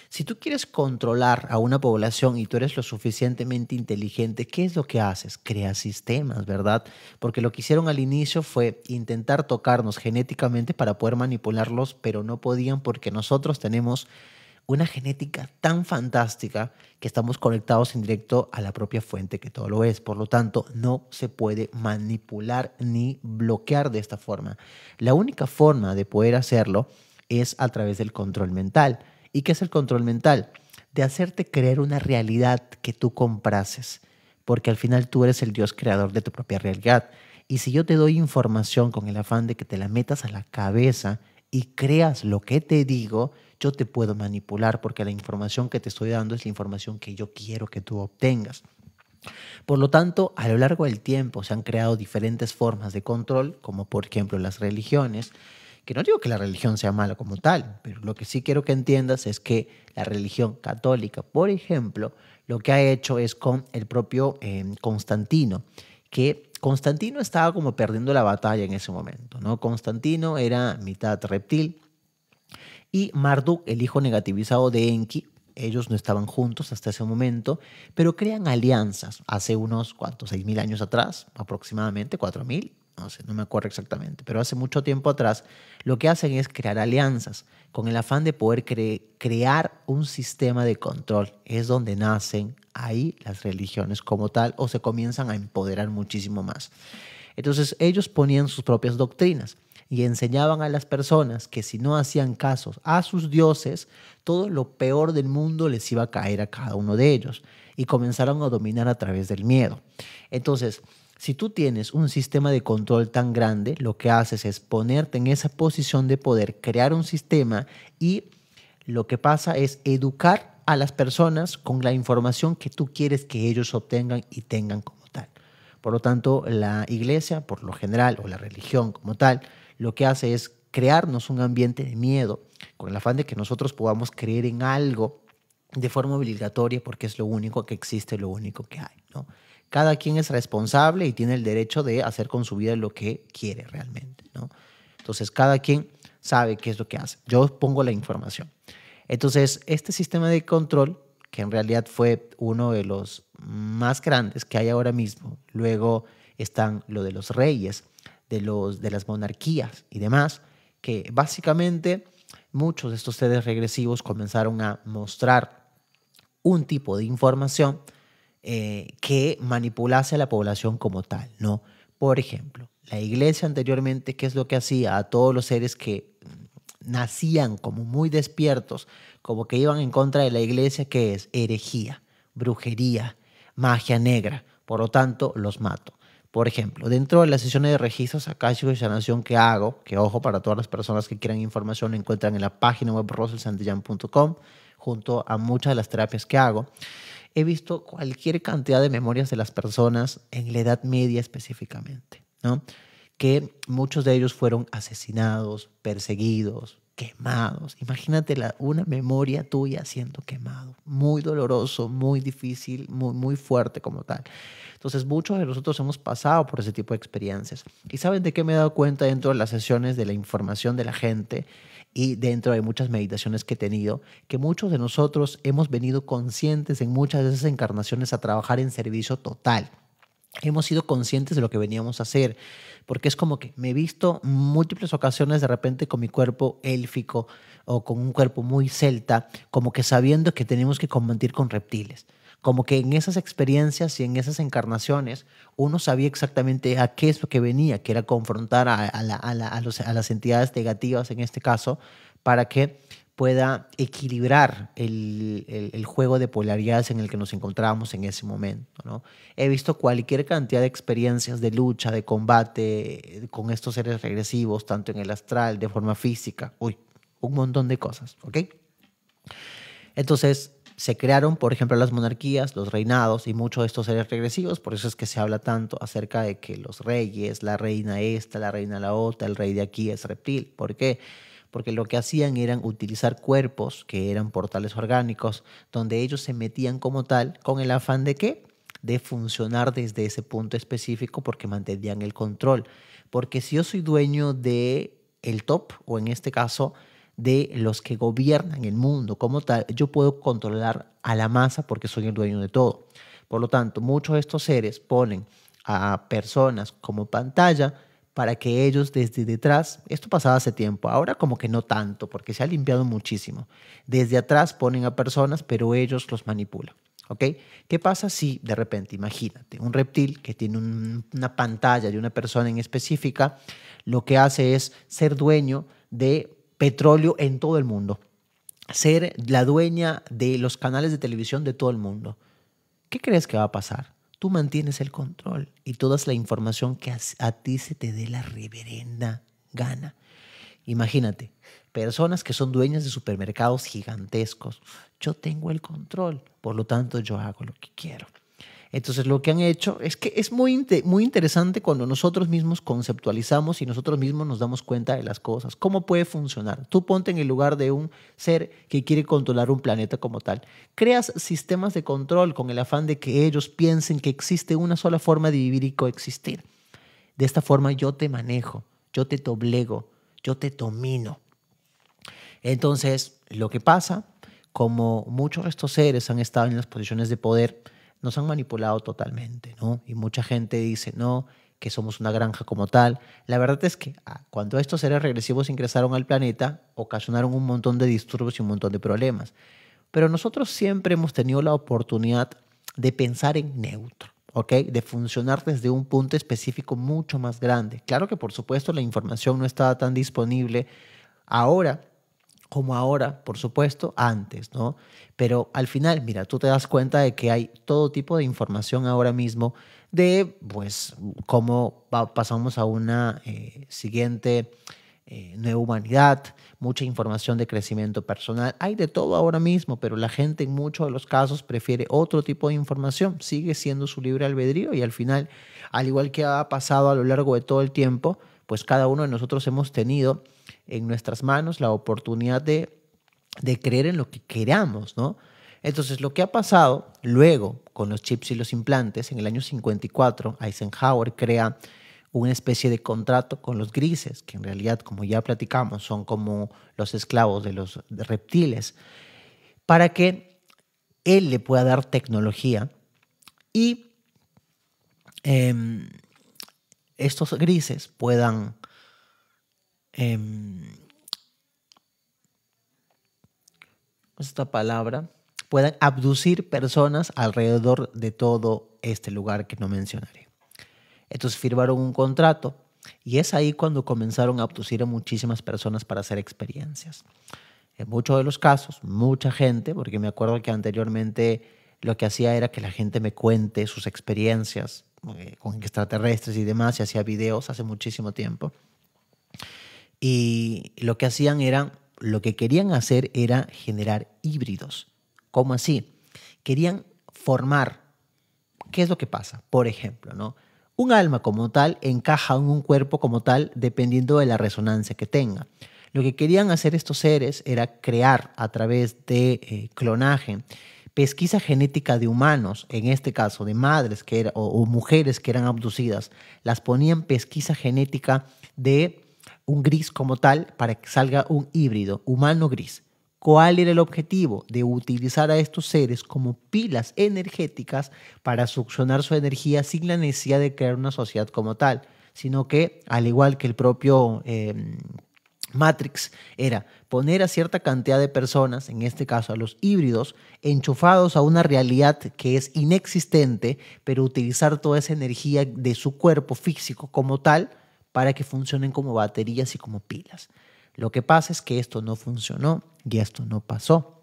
Si tú quieres controlar a una población y tú eres lo suficientemente inteligente, ¿qué es lo que haces? Creas sistemas, ¿verdad? Porque lo que hicieron al inicio fue intentar tocarnos genéticamente para poder manipularlos, pero no podían porque nosotros tenemos una genética tan fantástica que estamos conectados en directo a la propia fuente que todo lo es. Por lo tanto, no se puede manipular ni bloquear de esta forma. La única forma de poder hacerlo es a través del control mental. ¿Y qué es el control mental? De hacerte creer una realidad que tú comprases, porque al final tú eres el Dios creador de tu propia realidad. Y si yo te doy información con el afán de que te la metas a la cabeza y creas lo que te digo, yo te puedo manipular porque la información que te estoy dando es la información que yo quiero que tú obtengas. Por lo tanto, a lo largo del tiempo se han creado diferentes formas de control, como por ejemplo las religiones, que no digo que la religión sea mala como tal, pero lo que sí quiero que entiendas es que la religión católica, por ejemplo, lo que ha hecho es con el propio Constantino, que Constantino estaba como perdiendo la batalla en ese momento, ¿no? Constantino era mitad reptil, y Marduk, el hijo negativizado de Enki, ellos no estaban juntos hasta ese momento, pero crean alianzas hace unos, ¿cuántos? 6.000 años atrás, aproximadamente, 4.000, no sé, no me acuerdo exactamente, pero hace mucho tiempo atrás, lo que hacen es crear alianzas con el afán de poder crear un sistema de control. Es donde nacen ahí las religiones como tal o se comienzan a empoderar muchísimo más. Entonces ellos ponían sus propias doctrinas y enseñaban a las personas que si no hacían casos a sus dioses, todo lo peor del mundo les iba a caer a cada uno de ellos y comenzaron a dominar a través del miedo. Entonces, si tú tienes un sistema de control tan grande, lo que haces es ponerte en esa posición de poder crear un sistema y lo que pasa es educar a las personas con la información que tú quieres que ellos obtengan y tengan como tal. Por lo tanto, la iglesia, por lo general, o la religión como tal, lo que hace es crearnos un ambiente de miedo con el afán de que nosotros podamos creer en algo de forma obligatoria porque es lo único que existe, lo único que hay, ¿no? Cada quien es responsable y tiene el derecho de hacer con su vida lo que quiere realmente, ¿no? Entonces, cada quien sabe qué es lo que hace. Yo pongo la información. Entonces, este sistema de control, que en realidad fue uno de los más grandes que hay ahora mismo, luego están lo de los reyes, de las monarquías y demás, que básicamente muchos de estos seres regresivos comenzaron a mostrar un tipo de información que manipulase a la población como tal, ¿no? Por ejemplo, la iglesia anteriormente, ¿qué es lo que hacía? A todos los seres que nacían como muy despiertos, como que iban en contra de la iglesia, ¿qué es? Herejía, brujería, magia negra. Por lo tanto, los mato. Por ejemplo, dentro de las sesiones de registros akáshicos y sanación que hago, que ojo, para todas las personas que quieran información, lo encuentran en la página web roselsantillán.com, junto a muchas de las terapias que hago, he visto cualquier cantidad de memorias de las personas en la Edad Media específicamente, ¿no? Que muchos de ellos fueron asesinados, perseguidos, quemados. Imagínate una memoria tuya siendo quemado. Muy doloroso, muy difícil, muy, muy fuerte como tal. Entonces, muchos de nosotros hemos pasado por ese tipo de experiencias. ¿Y saben de qué me he dado cuenta dentro de las sesiones de la información de la gente y dentro de muchas meditaciones que he tenido? Que muchos de nosotros hemos venido conscientes en muchas de esas encarnaciones a trabajar en servicio total. Hemos sido conscientes de lo que veníamos a hacer, porque es como que me he visto múltiples ocasiones de repente con mi cuerpo élfico o con un cuerpo muy celta, como que sabiendo que tenemos que combatir con reptiles. Como que en esas experiencias y en esas encarnaciones uno sabía exactamente a qué es lo que venía, que era confrontar a las entidades negativas en este caso, para que pueda equilibrar el juego de polaridades en el que nos encontrábamos en ese momento, ¿no? He visto cualquier cantidad de experiencias de lucha, de combate con estos seres regresivos, tanto en el astral, de forma física, un montón de cosas, ¿ok? Entonces, se crearon, por ejemplo, las monarquías, los reinados y muchos de estos seres regresivos. Por eso es que se habla tanto acerca de que los reyes, la reina esta, la reina la otra, el rey de aquí es reptil. ¿Por qué? Porque lo que hacían eran utilizar cuerpos que eran portales orgánicos, donde ellos se metían como tal con el afán de ¿qué? De funcionar desde ese punto específico porque mantenían el control. Porque si yo soy dueño de el top, o en este caso de los que gobiernan el mundo como tal, yo puedo controlar a la masa porque soy el dueño de todo. Por lo tanto, muchos de estos seres ponen a personas como pantalla para que ellos desde detrás, esto pasaba hace tiempo, ahora como que no tanto, porque se ha limpiado muchísimo. Desde atrás ponen a personas, pero ellos los manipulan. ¿Ok? ¿Qué pasa si de repente, imagínate, un reptil que tiene una pantalla de una persona en específica, lo que hace es ser dueño de petróleo en todo el mundo, ser la dueña de los canales de televisión de todo el mundo? ¿Qué crees que va a pasar? Tú mantienes el control y toda la información que a ti se te dé la reverenda gana. Imagínate, personas que son dueñas de supermercados gigantescos. Yo tengo el control, por lo tanto yo hago lo que quiero. Entonces lo que han hecho es que es muy interesante cuando nosotros mismos conceptualizamos y nosotros mismos nos damos cuenta de las cosas. ¿Cómo puede funcionar? Tú ponte en el lugar de un ser que quiere controlar un planeta como tal. Creas sistemas de control con el afán de que ellos piensen que existe una sola forma de vivir y coexistir. De esta forma yo te manejo, yo te doblego, yo te domino. Entonces, lo que pasa, como muchos de estos seres han estado en las posiciones de poder, nos han manipulado totalmente, ¿no? Y mucha gente dice, no, que somos una granja como tal. La verdad es que cuando estos seres regresivos ingresaron al planeta, ocasionaron un montón de disturbios y un montón de problemas. Pero nosotros siempre hemos tenido la oportunidad de pensar en neutro, ¿ok? De funcionar desde un punto específico mucho más grande. Claro que, por supuesto, la información no estaba tan disponible ahora como ahora, por supuesto, antes, ¿no? Pero al final, mira, tú te das cuenta de que hay todo tipo de información ahora mismo de, pues, cómo pasamos a una siguiente nueva humanidad, mucha información de crecimiento personal. Hay de todo ahora mismo, pero la gente en muchos de los casos prefiere otro tipo de información. Sigue siendo su libre albedrío y al final, al igual que ha pasado a lo largo de todo el tiempo, pues cada uno de nosotros hemos tenido en nuestras manos la oportunidad de creer en lo que queramos, ¿no? Entonces, lo que ha pasado luego con los chips y los implantes, en el año 54, Eisenhower crea una especie de contrato con los grises, que en realidad, como ya platicamos, son como los esclavos de los reptiles, para que él le pueda dar tecnología y em, estos grises puedan esta palabra, puedan abducir personas alrededor de todo este lugar que no mencionaré. Entonces firmaron un contrato y es ahí cuando comenzaron a abducir a muchísimas personas para hacer experiencias. En muchos de los casos, mucha gente, porque me acuerdo que anteriormente lo que hacía era que la gente me cuente sus experiencias con extraterrestres y demás, y hacía videos hace muchísimo tiempo. Y lo que hacían era, lo que querían hacer era generar híbridos. ¿Cómo así? Querían formar. ¿Qué es lo que pasa? Por ejemplo, ¿no? Un alma como tal encaja en un cuerpo como tal dependiendo de la resonancia que tenga. Lo que querían hacer estos seres era crear a través de clonaje, pesquisa genética de humanos, en este caso de madres o mujeres que eran abducidas, las ponían pesquisa genética de un gris como tal para que salga un híbrido humano gris. ¿Cuál era el objetivo? De utilizar a estos seres como pilas energéticas para succionar su energía sin la necesidad de crear una sociedad como tal, sino que, al igual que el propio Matrix, era poner a cierta cantidad de personas, en este caso a los híbridos, enchufados a una realidad que es inexistente, pero utilizar toda esa energía de su cuerpo físico como tal para que funcionen como baterías y como pilas. Lo que pasa es que esto no funcionó y esto no pasó.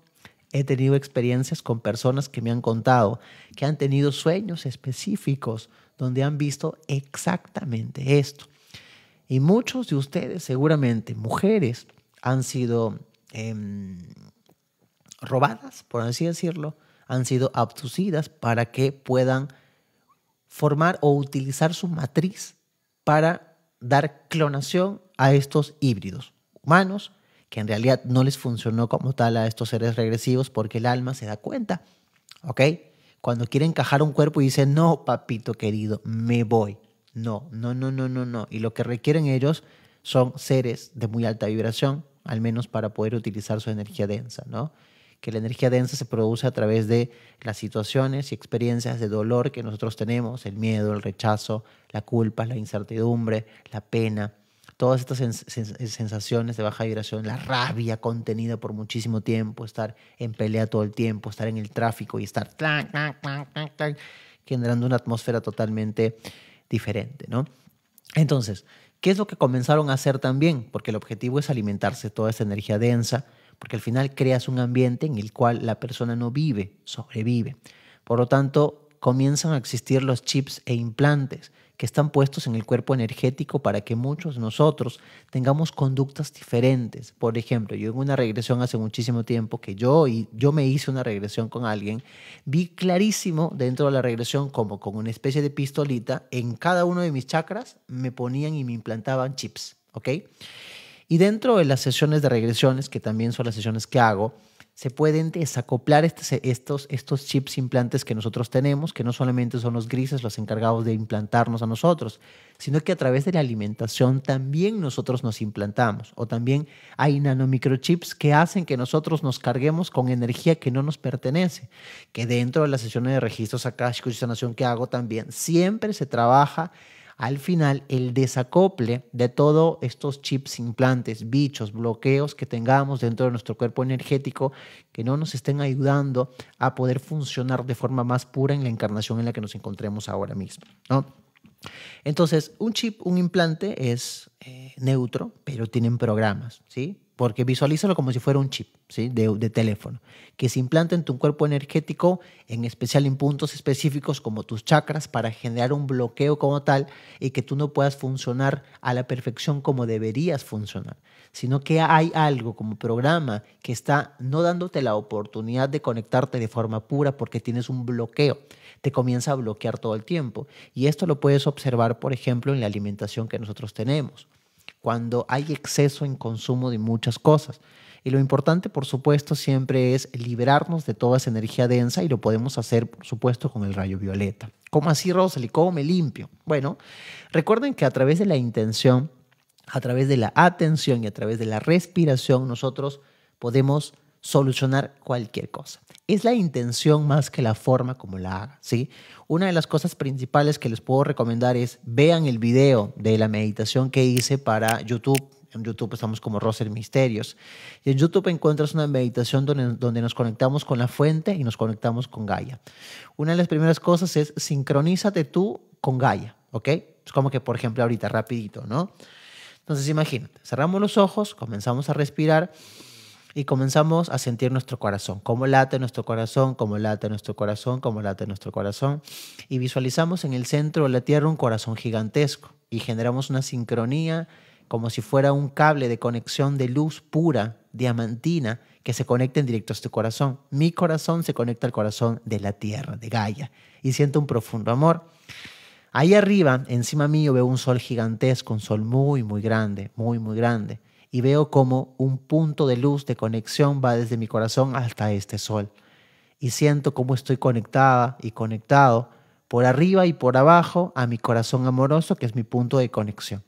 He tenido experiencias con personas que me han contado que han tenido sueños específicos donde han visto exactamente esto. Y muchos de ustedes, seguramente mujeres, han sido robadas, por así decirlo, han sido abducidas para que puedan formar o utilizar su matriz para dar clonación a estos híbridos humanos, que en realidad no les funcionó como tal a estos seres regresivos porque el alma se da cuenta, ¿ok? Cuando quiere encajar un cuerpo y dice, no, papito querido, me voy. No, no, no, no, no, no. Y lo que requieren ellos son seres de muy alta vibración, al menos para poder utilizar su energía densa, ¿no? Que la energía densa se produce a través de las situaciones y experiencias de dolor que nosotros tenemos, el miedo, el rechazo, la culpa, la incertidumbre, la pena, todas estas sensaciones de baja vibración, la rabia contenida por muchísimo tiempo, estar en pelea todo el tiempo, estar en el tráfico y estar generando una atmósfera totalmente diferente, ¿no? Entonces, ¿qué es lo que comenzaron a hacer también? Porque el objetivo es alimentarse de toda esa energía densa, porque al final creas un ambiente en el cual la persona no vive, sobrevive. Por lo tanto, comienzan a existir los chips e implantes que están puestos en el cuerpo energético para que muchos de nosotros tengamos conductas diferentes. Por ejemplo, yo en una regresión hace muchísimo tiempo que yo me hice una regresión con alguien, vi clarísimo dentro de la regresión como con una especie de pistolita, en cada uno de mis chakras me ponían y me implantaban chips, ¿ok? Y dentro de las sesiones de regresiones, que también son las sesiones que hago, se pueden desacoplar estos chips implantes que nosotros tenemos, que no solamente son los grises los encargados de implantarnos a nosotros, sino que a través de la alimentación también nosotros nos implantamos. O también hay nanomicrochips que hacen que nosotros nos carguemos con energía que no nos pertenece, que dentro de las sesiones de registros akáshicos y sanación que hago también siempre se trabaja al final el desacople de todos estos chips, implantes, bichos, bloqueos que tengamos dentro de nuestro cuerpo energético que no nos estén ayudando a poder funcionar de forma más pura en la encarnación en la que nos encontremos ahora mismo, ¿no? Entonces, un chip, un implante es neutro, pero tienen programas, ¿sí? Porque visualízalo como si fuera un chip, ¿sí? de teléfono, que se implanta en tu cuerpo energético, en especial en puntos específicos como tus chakras, para generar un bloqueo como tal y que tú no puedas funcionar a la perfección como deberías funcionar, sino que hay algo como programa que está no dándote la oportunidad de conectarte de forma pura porque tienes un bloqueo. Te comienza a bloquear todo el tiempo. Y esto lo puedes observar, por ejemplo, en la alimentación que nosotros tenemos, cuando hay exceso en consumo de muchas cosas. Y lo importante, por supuesto, siempre es liberarnos de toda esa energía densa y lo podemos hacer, por supuesto, con el rayo violeta. ¿Cómo así, Rosely? ¿Cómo me limpio? Bueno, recuerden que a través de la intención, a través de la atención y a través de la respiración, nosotros podemos solucionar cualquier cosa. Es la intención más que la forma como la haga, ¿sí? Una de las cosas principales que les puedo recomendar es vean el video de la meditación que hice para YouTube En YouTube estamos como Roser Misterios. Y en YouTube encuentras una meditación donde nos conectamos con la fuente y nos conectamos con Gaia. Una de las primeras cosas es sincronízate tú con Gaia, ¿ok? Es como que, por ejemplo, ahorita, rapidito, ¿no? Entonces imagínate, cerramos los ojos, comenzamos a respirar y comenzamos a sentir nuestro corazón, cómo late nuestro corazón, cómo late nuestro corazón, cómo late nuestro corazón. Y visualizamos en el centro de la Tierra un corazón gigantesco y generamos una sincronía como si fuera un cable de conexión de luz pura, diamantina, que se conecta en directo a este corazón. Mi corazón se conecta al corazón de la Tierra, de Gaia, y siento un profundo amor. Ahí arriba, encima mío, veo un sol gigantesco, un sol muy, muy grande, muy, muy grande. Y veo como un punto de luz, de conexión, va desde mi corazón hasta este sol. Y siento cómo estoy conectada y conectado por arriba y por abajo a mi corazón amoroso, que es mi punto de conexión.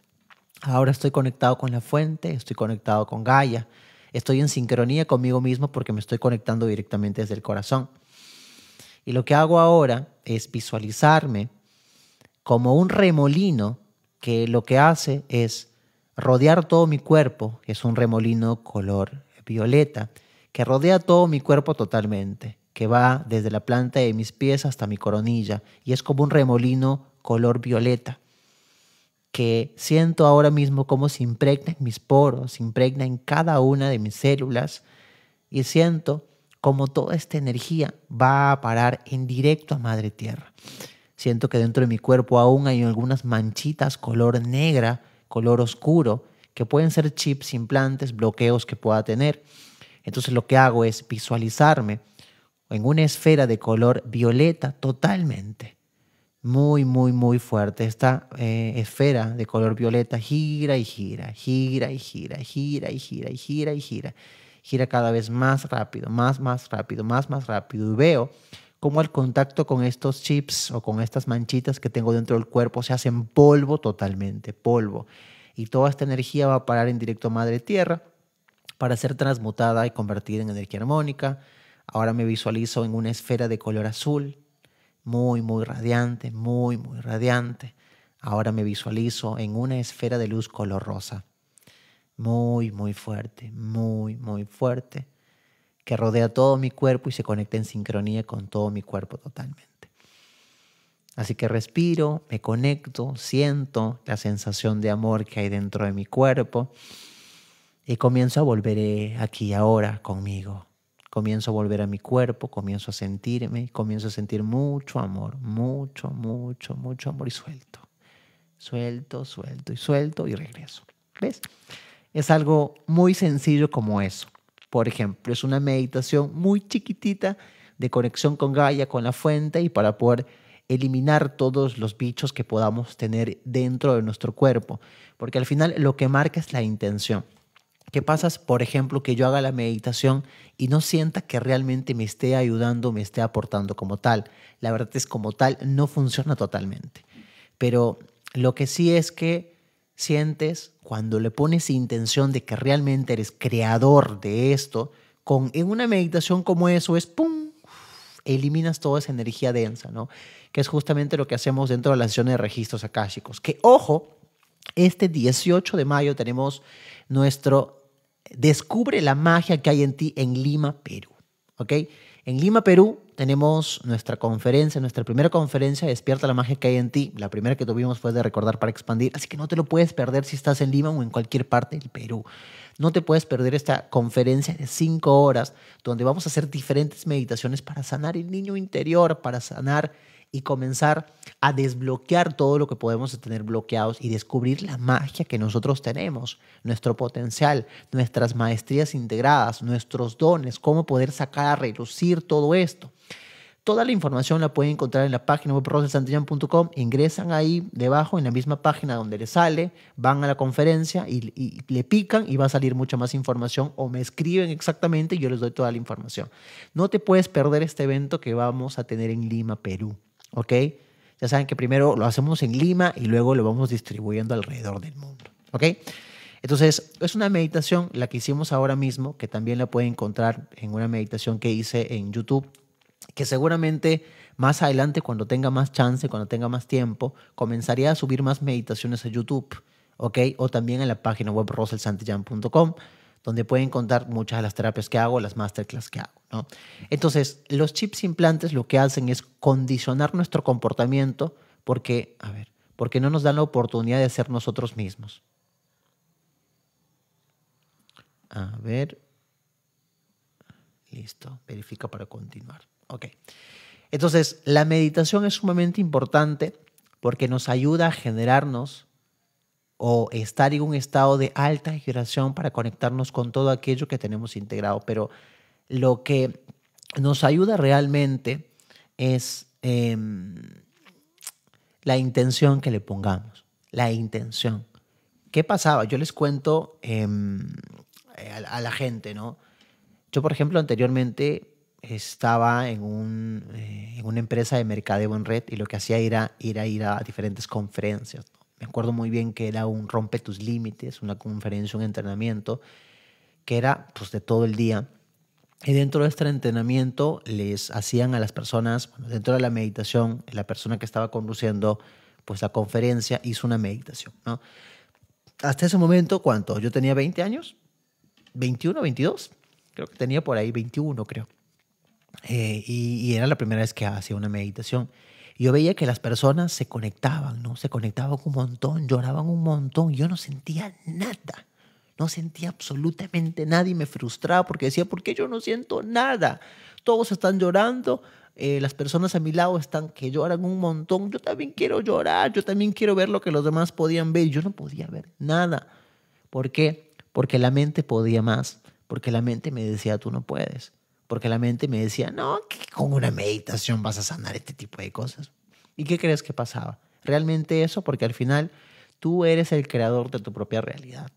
Ahora estoy conectado con la fuente, estoy conectado con Gaia, estoy en sincronía conmigo mismo porque me estoy conectando directamente desde el corazón. Y lo que hago ahora es visualizarme como un remolino que lo que hace es rodear todo mi cuerpo, que es un remolino color violeta, que rodea todo mi cuerpo totalmente, que va desde la planta de mis pies hasta mi coronilla, y es como un remolino color violeta, que siento ahora mismo cómo se impregna en mis poros, se impregna en cada una de mis células, y siento cómo toda esta energía va a parar en directo a Madre Tierra. Siento que dentro de mi cuerpo aún hay algunas manchitas color negra, color oscuro, que pueden ser chips, implantes, bloqueos que pueda tener. Entonces lo que hago es visualizarme en una esfera de color violeta totalmente. Muy, muy, muy fuerte. Esta esfera de color violeta gira y gira, gira y gira, gira y gira y gira y gira. Gira cada vez más rápido, más rápido, más rápido. Y veo cómo al contacto con estos chips o con estas manchitas que tengo dentro del cuerpo se hacen polvo totalmente, polvo. Y toda esta energía va a parar en directo a Madre Tierra para ser transmutada y convertida en energía armónica. Ahora me visualizo en una esfera de color azul, muy, muy radiante, muy, muy radiante. Ahora me visualizo en una esfera de luz color rosa, muy, muy fuerte, que rodea todo mi cuerpo y se conecta en sincronía con todo mi cuerpo totalmente. Así que respiro, me conecto, siento la sensación de amor que hay dentro de mi cuerpo y comienzo a volver aquí ahora conmigo. Comienzo a volver a mi cuerpo, comienzo a sentirme, comienzo a sentir mucho amor, mucho amor y suelto. Suelto y regreso. ¿Ves? Es algo muy sencillo como eso. Por ejemplo, es una meditación muy chiquitita de conexión con Gaia, con la fuente, y para poder eliminar todos los bichos que podamos tener dentro de nuestro cuerpo. Porque al final lo que marca es la intención. ¿Qué pasa, por ejemplo, que yo haga la meditación y no sienta que realmente me esté ayudando, me esté aportando como tal? La verdad es como tal no funciona totalmente. Pero lo que sí es que sientes cuando le pones intención de que realmente eres creador de esto, en una meditación como eso es ¡pum! Eliminas toda esa energía densa, ¿no? Que es justamente lo que hacemos dentro de las sesiones de registros akáshicos. Que, ojo, este 18 de mayo tenemos nuestro Descubre la magia que hay en ti en Lima, Perú. ¿Ok? En Lima, Perú, tenemos nuestra conferencia, nuestra primera conferencia, Despierta la magia que hay en ti. La primera que tuvimos fue de Recordar para Expandir, así que no te lo puedes perder si estás en Lima o en cualquier parte del Perú. No te puedes perder esta conferencia de 5 horas, donde vamos a hacer diferentes meditaciones para sanar el niño interior, para sanar y comenzar a desbloquear todo lo que podemos tener bloqueados y descubrir la magia que nosotros tenemos, nuestro potencial, nuestras maestrías integradas, nuestros dones, cómo poder sacar a relucir todo esto. Toda la información la pueden encontrar en la página web roselsantillán.com. Ingresan ahí debajo, en la misma página donde les sale, van a la conferencia y le pican y va a salir mucha más información, o me escriben exactamente y yo les doy toda la información. No te puedes perder este evento que vamos a tener en Lima, Perú. ¿Ok? Ya saben que primero lo hacemos en Lima y luego lo vamos distribuyendo alrededor del mundo. ¿Ok? Entonces, es una meditación, la que hicimos ahora mismo, que también la pueden encontrar en una meditación que hice en YouTube, que seguramente más adelante, cuando tenga más chance, cuando tenga más tiempo, comenzaría a subir más meditaciones a YouTube. ¿ok? O también en la página web roselsantillán.com, donde pueden encontrar muchas de las terapias que hago, las masterclass que hago, ¿no? Entonces, los chips implantes lo que hacen es condicionar nuestro comportamiento porque, a ver, porque no nos dan la oportunidad de ser nosotros mismos. A ver, listo, verifica para continuar. Ok. Entonces, la meditación es sumamente importante porque nos ayuda a generarnos o estar en un estado de alta vibración para conectarnos con todo aquello que tenemos integrado. Pero lo que nos ayuda realmente es la intención que le pongamos, la intención. ¿Qué pasaba? Yo les cuento a la gente, ¿no? Yo, por ejemplo, anteriormente estaba en una empresa de mercadeo en red y lo que hacía era ir a diferentes conferencias, ¿no? Me acuerdo muy bien que era un Rompe tus límites, una conferencia, un entrenamiento que era pues de todo el día. Y dentro de este entrenamiento les hacían a las personas, bueno, dentro de la meditación, la persona que estaba conduciendo pues la conferencia hizo una meditación, ¿no? Hasta ese momento, ¿cuánto? Yo tenía 20 años, 21, 22, creo que tenía por ahí 21, creo. Y era la primera vez que hacía una meditación. Y yo veía que las personas se conectaban, ¿no? Se conectaban un montón, lloraban un montón. Yo no sentía nada. No sentía absolutamente nada y me frustraba porque decía, ¿por qué yo no siento nada? Todos están llorando, las personas a mi lado están que lloran un montón. Yo también quiero llorar, yo también quiero ver lo que los demás podían ver. Yo no podía ver nada. ¿Por qué? Porque la mente podía más. Porque la mente me decía, tú no puedes. Porque la mente me decía, no, que con una meditación vas a sanar este tipo de cosas. ¿Y qué crees que pasaba? Realmente eso, porque al final tú eres el creador de tu propia realidad.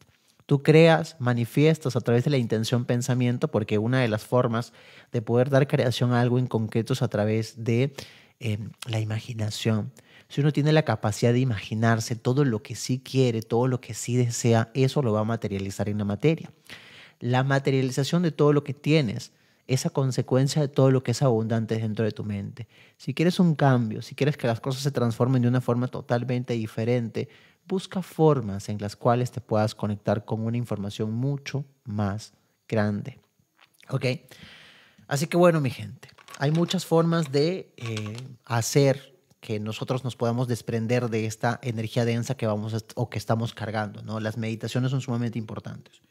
Tú creas, manifiestas a través de la intención pensamiento, porque una de las formas de poder dar creación a algo en concreto es a través de la imaginación. Si uno tiene la capacidad de imaginarse todo lo que sí quiere, todo lo que sí desea, eso lo va a materializar en la materia. La materialización de todo lo que tienes es a consecuencia de todo lo que es abundante dentro de tu mente. Si quieres un cambio, si quieres que las cosas se transformen de una forma totalmente diferente, busca formas en las cuales te puedas conectar con una información mucho más grande. ¿Ok? Así que bueno, mi gente, hay muchas formas de hacer que nosotros nos podamos desprender de esta energía densa que vamos o que estamos cargando, ¿no? Las meditaciones son sumamente importantes.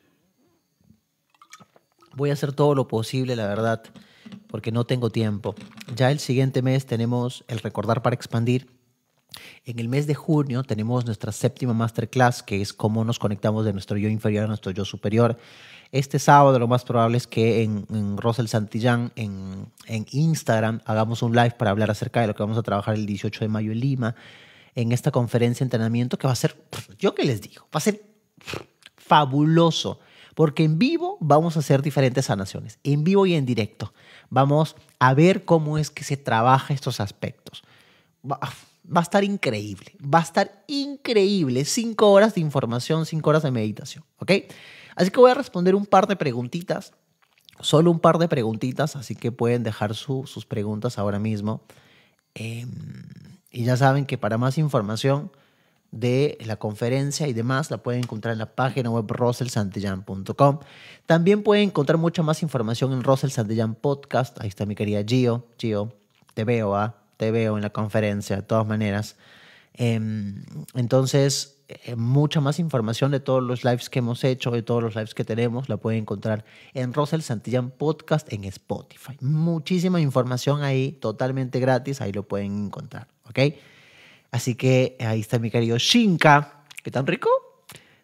Voy a hacer todo lo posible, la verdad, porque no tengo tiempo. Ya el siguiente mes tenemos el Recordar para Expandir. En el mes de junio tenemos nuestra 7ª Masterclass, que es cómo nos conectamos de nuestro yo inferior a nuestro yo superior. Este sábado lo más probable es que en Rosel Santillán, en Instagram, hagamos un live para hablar acerca de lo que vamos a trabajar el 18 de mayo en Lima, en esta conferencia de entrenamiento que va a ser, yo qué les digo, va a ser fabuloso. Porque en vivo vamos a hacer diferentes sanaciones, en vivo y en directo. Vamos a ver cómo es que se trabaja estos aspectos. Va a estar increíble, va a estar increíble. 5 horas de información, 5 horas de meditación, ¿ok? Así que voy a responder un par de preguntitas, solo un par de preguntitas, así que pueden dejar sus preguntas ahora mismo. Y ya saben que para más información de la conferencia y demás la pueden encontrar en la página web roselsantillán.com. También pueden encontrar mucha más información en Rosel Santillán Podcast. Ahí está mi querida Gio. Gio, te veo, te veo en la conferencia de todas maneras. Entonces, mucha más información de todos los lives que hemos hecho, de todos los lives que tenemos, la pueden encontrar en Rosel Santillán Podcast en Spotify. Muchísima información ahí, totalmente gratis, ahí lo pueden encontrar, ¿ok? Así que ahí está mi querido Shinka. ¿Qué tan rico?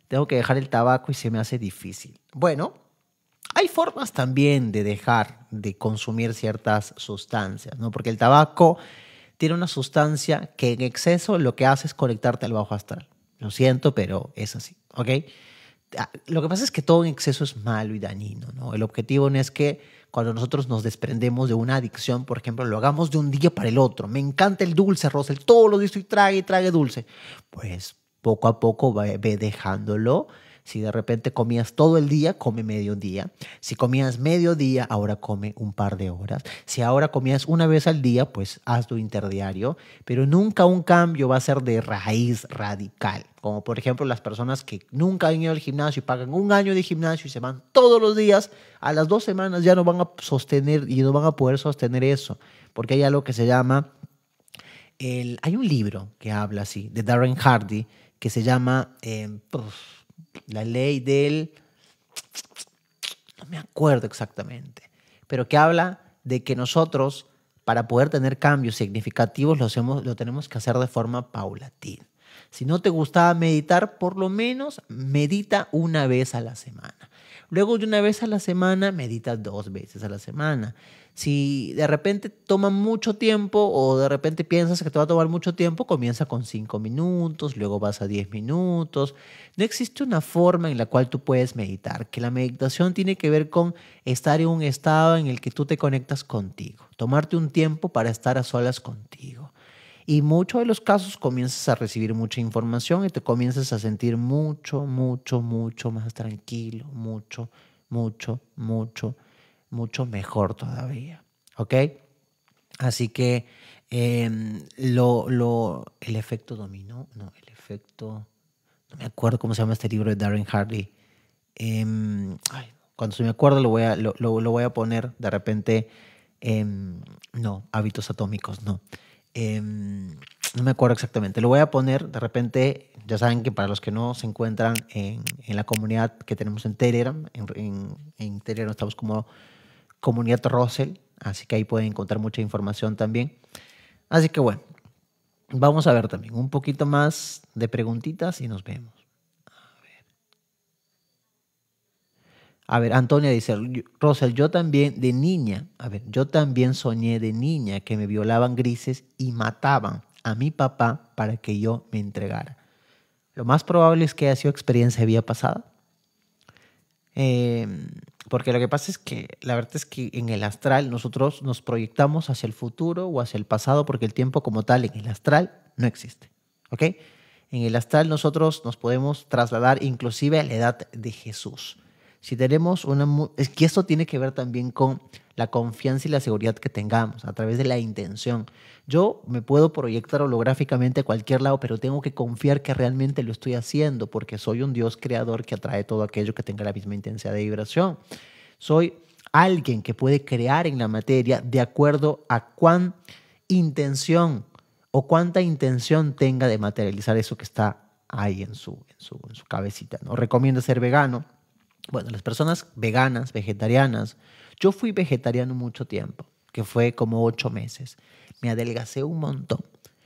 Tengo que dejar el tabaco y se me hace difícil. Bueno, hay formas también de dejar de consumir ciertas sustancias, ¿no? Porque el tabaco tiene una sustancia que en exceso lo que hace es conectarte al bajo astral. Lo siento, pero es así, ¿ok? Lo que pasa es que todo en exceso es malo y dañino, ¿no? El objetivo no es que cuando nosotros nos desprendemos de una adicción, por ejemplo, lo hagamos de un día para el otro. Me encanta el dulce, Rosel, todos los días estoy trague y trague dulce. Pues poco a poco ve dejándolo Si de repente comías todo el día, come medio día. Si comías medio día, ahora come un par de horas. Si ahora comías una vez al día, pues hazlo interdiario, pero nunca un cambio va a ser de raíz radical. Como por ejemplo las personas que nunca han ido al gimnasio y pagan un año de gimnasio y se van todos los días, a las 2 semanas ya no van a sostener y no van a poder sostener eso, porque hay algo que se llama hay un libro que habla así, de Darren Hardy, que se llama La ley del... No me acuerdo exactamente, pero que habla de que nosotros, para poder tener cambios significativos, lo tenemos que hacer de forma paulatina. Si no te gustaba meditar, por lo menos medita una vez a la semana. Luego de una vez a la semana, medita 2 veces a la semana. Si de repente toma mucho tiempo o de repente piensas que te va a tomar mucho tiempo, comienza con 5 minutos, luego vas a 10 minutos. No existe una forma en la cual tú puedes meditar, que la meditación tiene que ver con estar en un estado en el que tú te conectas contigo, tomarte un tiempo para estar a solas contigo. Y muchos de los casos comienzas a recibir mucha información y te comienzas a sentir mucho, mucho, mucho más tranquilo, mucho, mucho, mucho, mucho mejor todavía. ¿Ok? Así que el efecto dominó, no, el efecto, no me acuerdo cómo se llama este libro de Darren Hardy. Cuando se me acuerdo lo voy a poner de repente. No, hábitos atómicos, no. No me acuerdo exactamente. Lo voy a poner de repente. Ya saben que para los que no se encuentran en la comunidad que tenemos en Telegram, en Telegram estamos como Comunidad Russell, así que ahí pueden encontrar mucha información también. Así que bueno, vamos a ver también un poquito más de preguntitas y nos vemos. A ver, Antonia dice, Rosel, yo también de niña, a ver, yo también soñé de niña que me violaban grises y mataban a mi papá para que yo me entregara. Lo más probable es que haya sido experiencia de vida pasada. Eh, Porque lo que pasa es que la verdad es que en el astral nosotros nos proyectamos hacia el futuro o hacia el pasado porque el tiempo como tal en el astral no existe. ¿Ok? En el astral nosotros nos podemos trasladar inclusive a la edad de Jesús. Si tenemos es que esto tiene que ver también con la confianza y la seguridad que tengamos a través de la intención. Yo me puedo proyectar holográficamente a cualquier lado, pero tengo que confiar que realmente lo estoy haciendo porque soy un Dios creador que atrae todo aquello que tenga la misma intensidad de vibración. Soy alguien que puede crear en la materia de acuerdo a cuán intención o cuánta intención tenga de materializar eso que está ahí en su cabecita, ¿no? Recomiendo ser vegano. Bueno, las personas veganas, vegetarianas, yo fui vegetariano mucho tiempo, que fue como 8 meses. Me adelgacé un montón.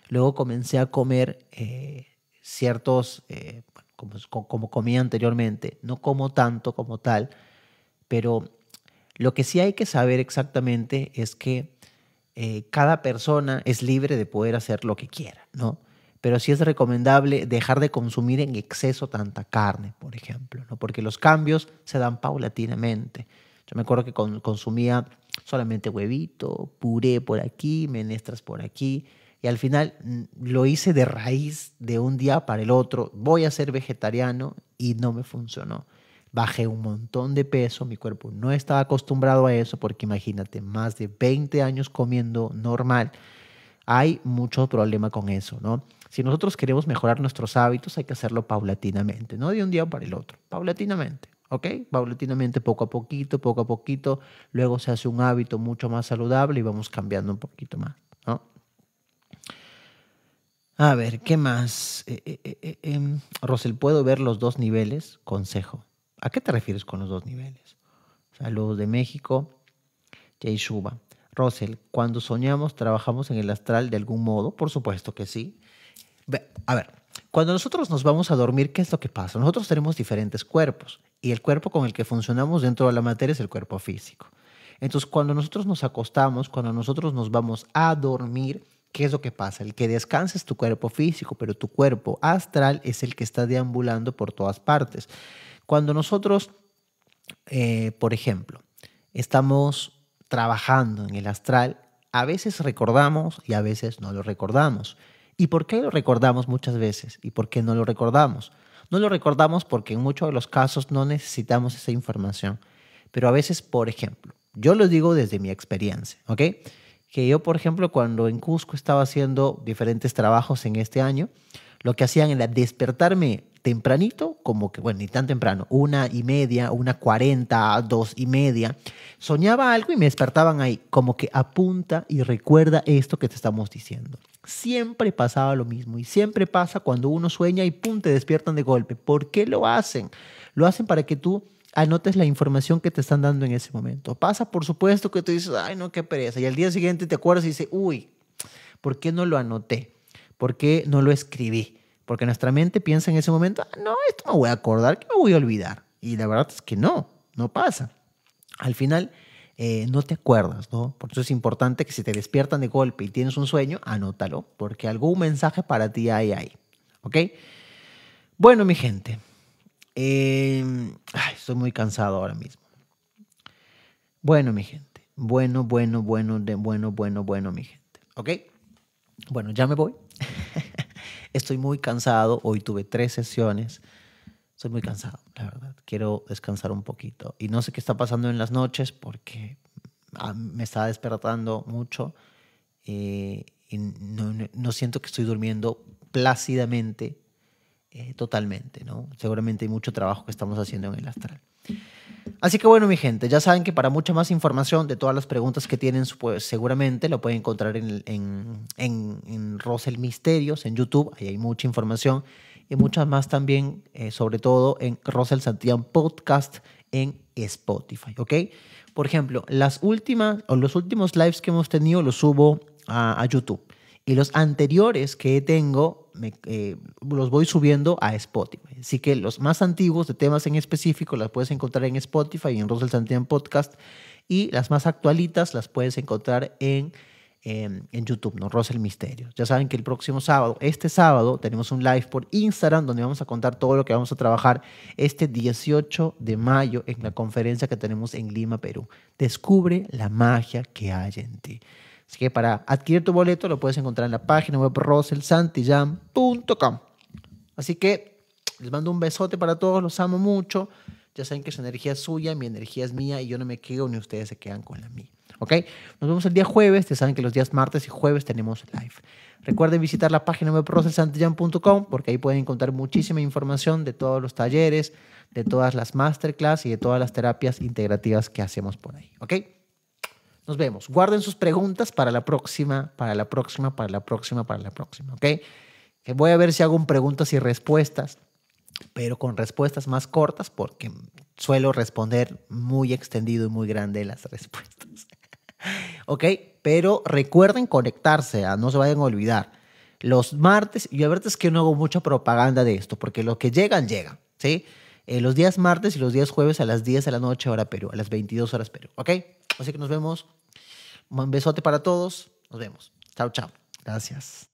Luego comencé a comer ciertos, como comía anteriormente. No como tanto como tal, pero lo que sí hay que saber exactamente es que cada persona es libre de poder hacer lo que quiera, ¿no? Pero sí es recomendable dejar de consumir en exceso tanta carne, por ejemplo, ¿no? Porque los cambios se dan paulatinamente. Yo me acuerdo que consumía solamente huevito, puré por aquí, menestras por aquí, y al final lo hice de raíz de un día para el otro. Voy a ser vegetariano y no me funcionó. Bajé un montón de peso, mi cuerpo no estaba acostumbrado a eso, porque imagínate, más de 20 años comiendo normal, hay mucho problema con eso, ¿no? Si nosotros queremos mejorar nuestros hábitos, hay que hacerlo paulatinamente, no de un día para el otro, paulatinamente, ¿ok? Paulatinamente, poco a poquito, luego se hace un hábito mucho más saludable y vamos cambiando un poquito más, ¿no? A ver, ¿qué más? Rosel, ¿puedo ver los dos niveles? Consejo. ¿A qué te refieres con los dos niveles? Saludos de México, Jay Shuba. Rosel, cuando soñamos, ¿trabajamos en el astral de algún modo? Por supuesto que sí. A ver, cuando nosotros nos vamos a dormir, ¿qué es lo que pasa? Nosotros tenemos diferentes cuerpos y el cuerpo con el que funcionamos dentro de la materia es el cuerpo físico. Entonces, cuando nosotros nos acostamos, cuando nosotros nos vamos a dormir, ¿qué es lo que pasa? El que descansa es tu cuerpo físico, pero tu cuerpo astral es el que está deambulando por todas partes. Cuando nosotros, por ejemplo, estamos trabajando en el astral, a veces recordamos y a veces no lo recordamos. ¿Y por qué lo recordamos muchas veces? ¿Y por qué no lo recordamos? No lo recordamos porque en muchos de los casos no necesitamos esa información. Pero a veces, por ejemplo, yo lo digo desde mi experiencia, ¿ok? Que yo, por ejemplo, cuando en Cusco estaba haciendo diferentes trabajos en este año, lo que hacían era despertarme tempranito, como que, bueno, ni tan temprano, 1:30, 1:40, 2:30. Soñaba algo y me despertaban ahí, como que apunta y recuerda esto que te estamos diciendo. Siempre pasaba lo mismo y siempre pasa cuando uno sueña y pum, te despiertan de golpe. ¿Por qué lo hacen? Lo hacen para que tú anotes la información que te están dando en ese momento. Pasa, por supuesto, que tú dices, ay, no, qué pereza. Y al día siguiente te acuerdas y dices, uy, ¿por qué no lo anoté? ¿Por qué no lo escribí? Porque nuestra mente piensa en ese momento, "Ah, no, esto me voy a acordar, que me voy a olvidar". Y la verdad es que no, no pasa. Al final, no te acuerdas, ¿no? Por eso es importante que si te despiertan de golpe y tienes un sueño, anótalo, porque algún mensaje para ti hay ahí. ¿Ok? Bueno, mi gente, estoy muy cansado ahora mismo. Bueno, mi gente. Bueno, mi gente. ¿Ok? Bueno, ya me voy. Estoy muy cansado. Hoy tuve 3 sesiones. Estoy muy cansado, la verdad. Quiero descansar un poquito. Y no sé qué está pasando en las noches porque me está despertando mucho y no siento que estoy durmiendo plácidamente, totalmente, ¿no? Seguramente hay mucho trabajo que estamos haciendo en el astral. Así que bueno, mi gente, ya saben que para mucha más información de todas las preguntas que tienen, pues seguramente lo pueden encontrar en Rosel Misterios, en YouTube. Ahí hay mucha información y muchas más también, sobre todo en Rosel Santillán Podcast en Spotify, ¿ok? Por ejemplo, las últimas o los últimos lives que hemos tenido los subo a YouTube. Y los anteriores que tengo los voy subiendo a Spotify. Así que los más antiguos de temas en específico las puedes encontrar en Spotify y en Rosel Santillán Podcast. Y las más actualitas las puedes encontrar en YouTube, ¿no? Rosel Misterios. Ya saben que el próximo sábado, este sábado, tenemos un live por Instagram donde vamos a contar todo lo que vamos a trabajar este 18 de mayo en la conferencia que tenemos en Lima, Perú. Descubre la magia que hay en ti. Así que para adquirir tu boleto lo puedes encontrar en la página web roselsantillán.com. Así que les mando un besote para todos, los amo mucho. Ya saben que su energía es suya, mi energía es mía y yo no me quedo ni ustedes se quedan con la mía. ¿Ok? Nos vemos el día jueves. Ya saben que los días martes y jueves tenemos live. Recuerden visitar la página web roselsantillán.com porque ahí pueden encontrar muchísima información de todos los talleres, de todas las masterclass y de todas las terapias integrativas que hacemos por ahí. ¿Ok? Nos vemos. Guarden sus preguntas para la próxima, ¿ok? Que voy a ver si hago un preguntas y respuestas, pero con respuestas más cortas porque suelo responder muy extendido y muy grande las respuestas. ¿Ok? Pero recuerden conectarse, no se vayan a olvidar. Los martes, y la verdad es que no hago mucha propaganda de esto, porque lo que llegan, ¿sí? Los días martes y los días jueves a las 10 de la noche, hora Perú, a las 22 horas Perú, ¿ok? Así que nos vemos. Un besote para todos. Nos vemos. Chao, chao. Gracias.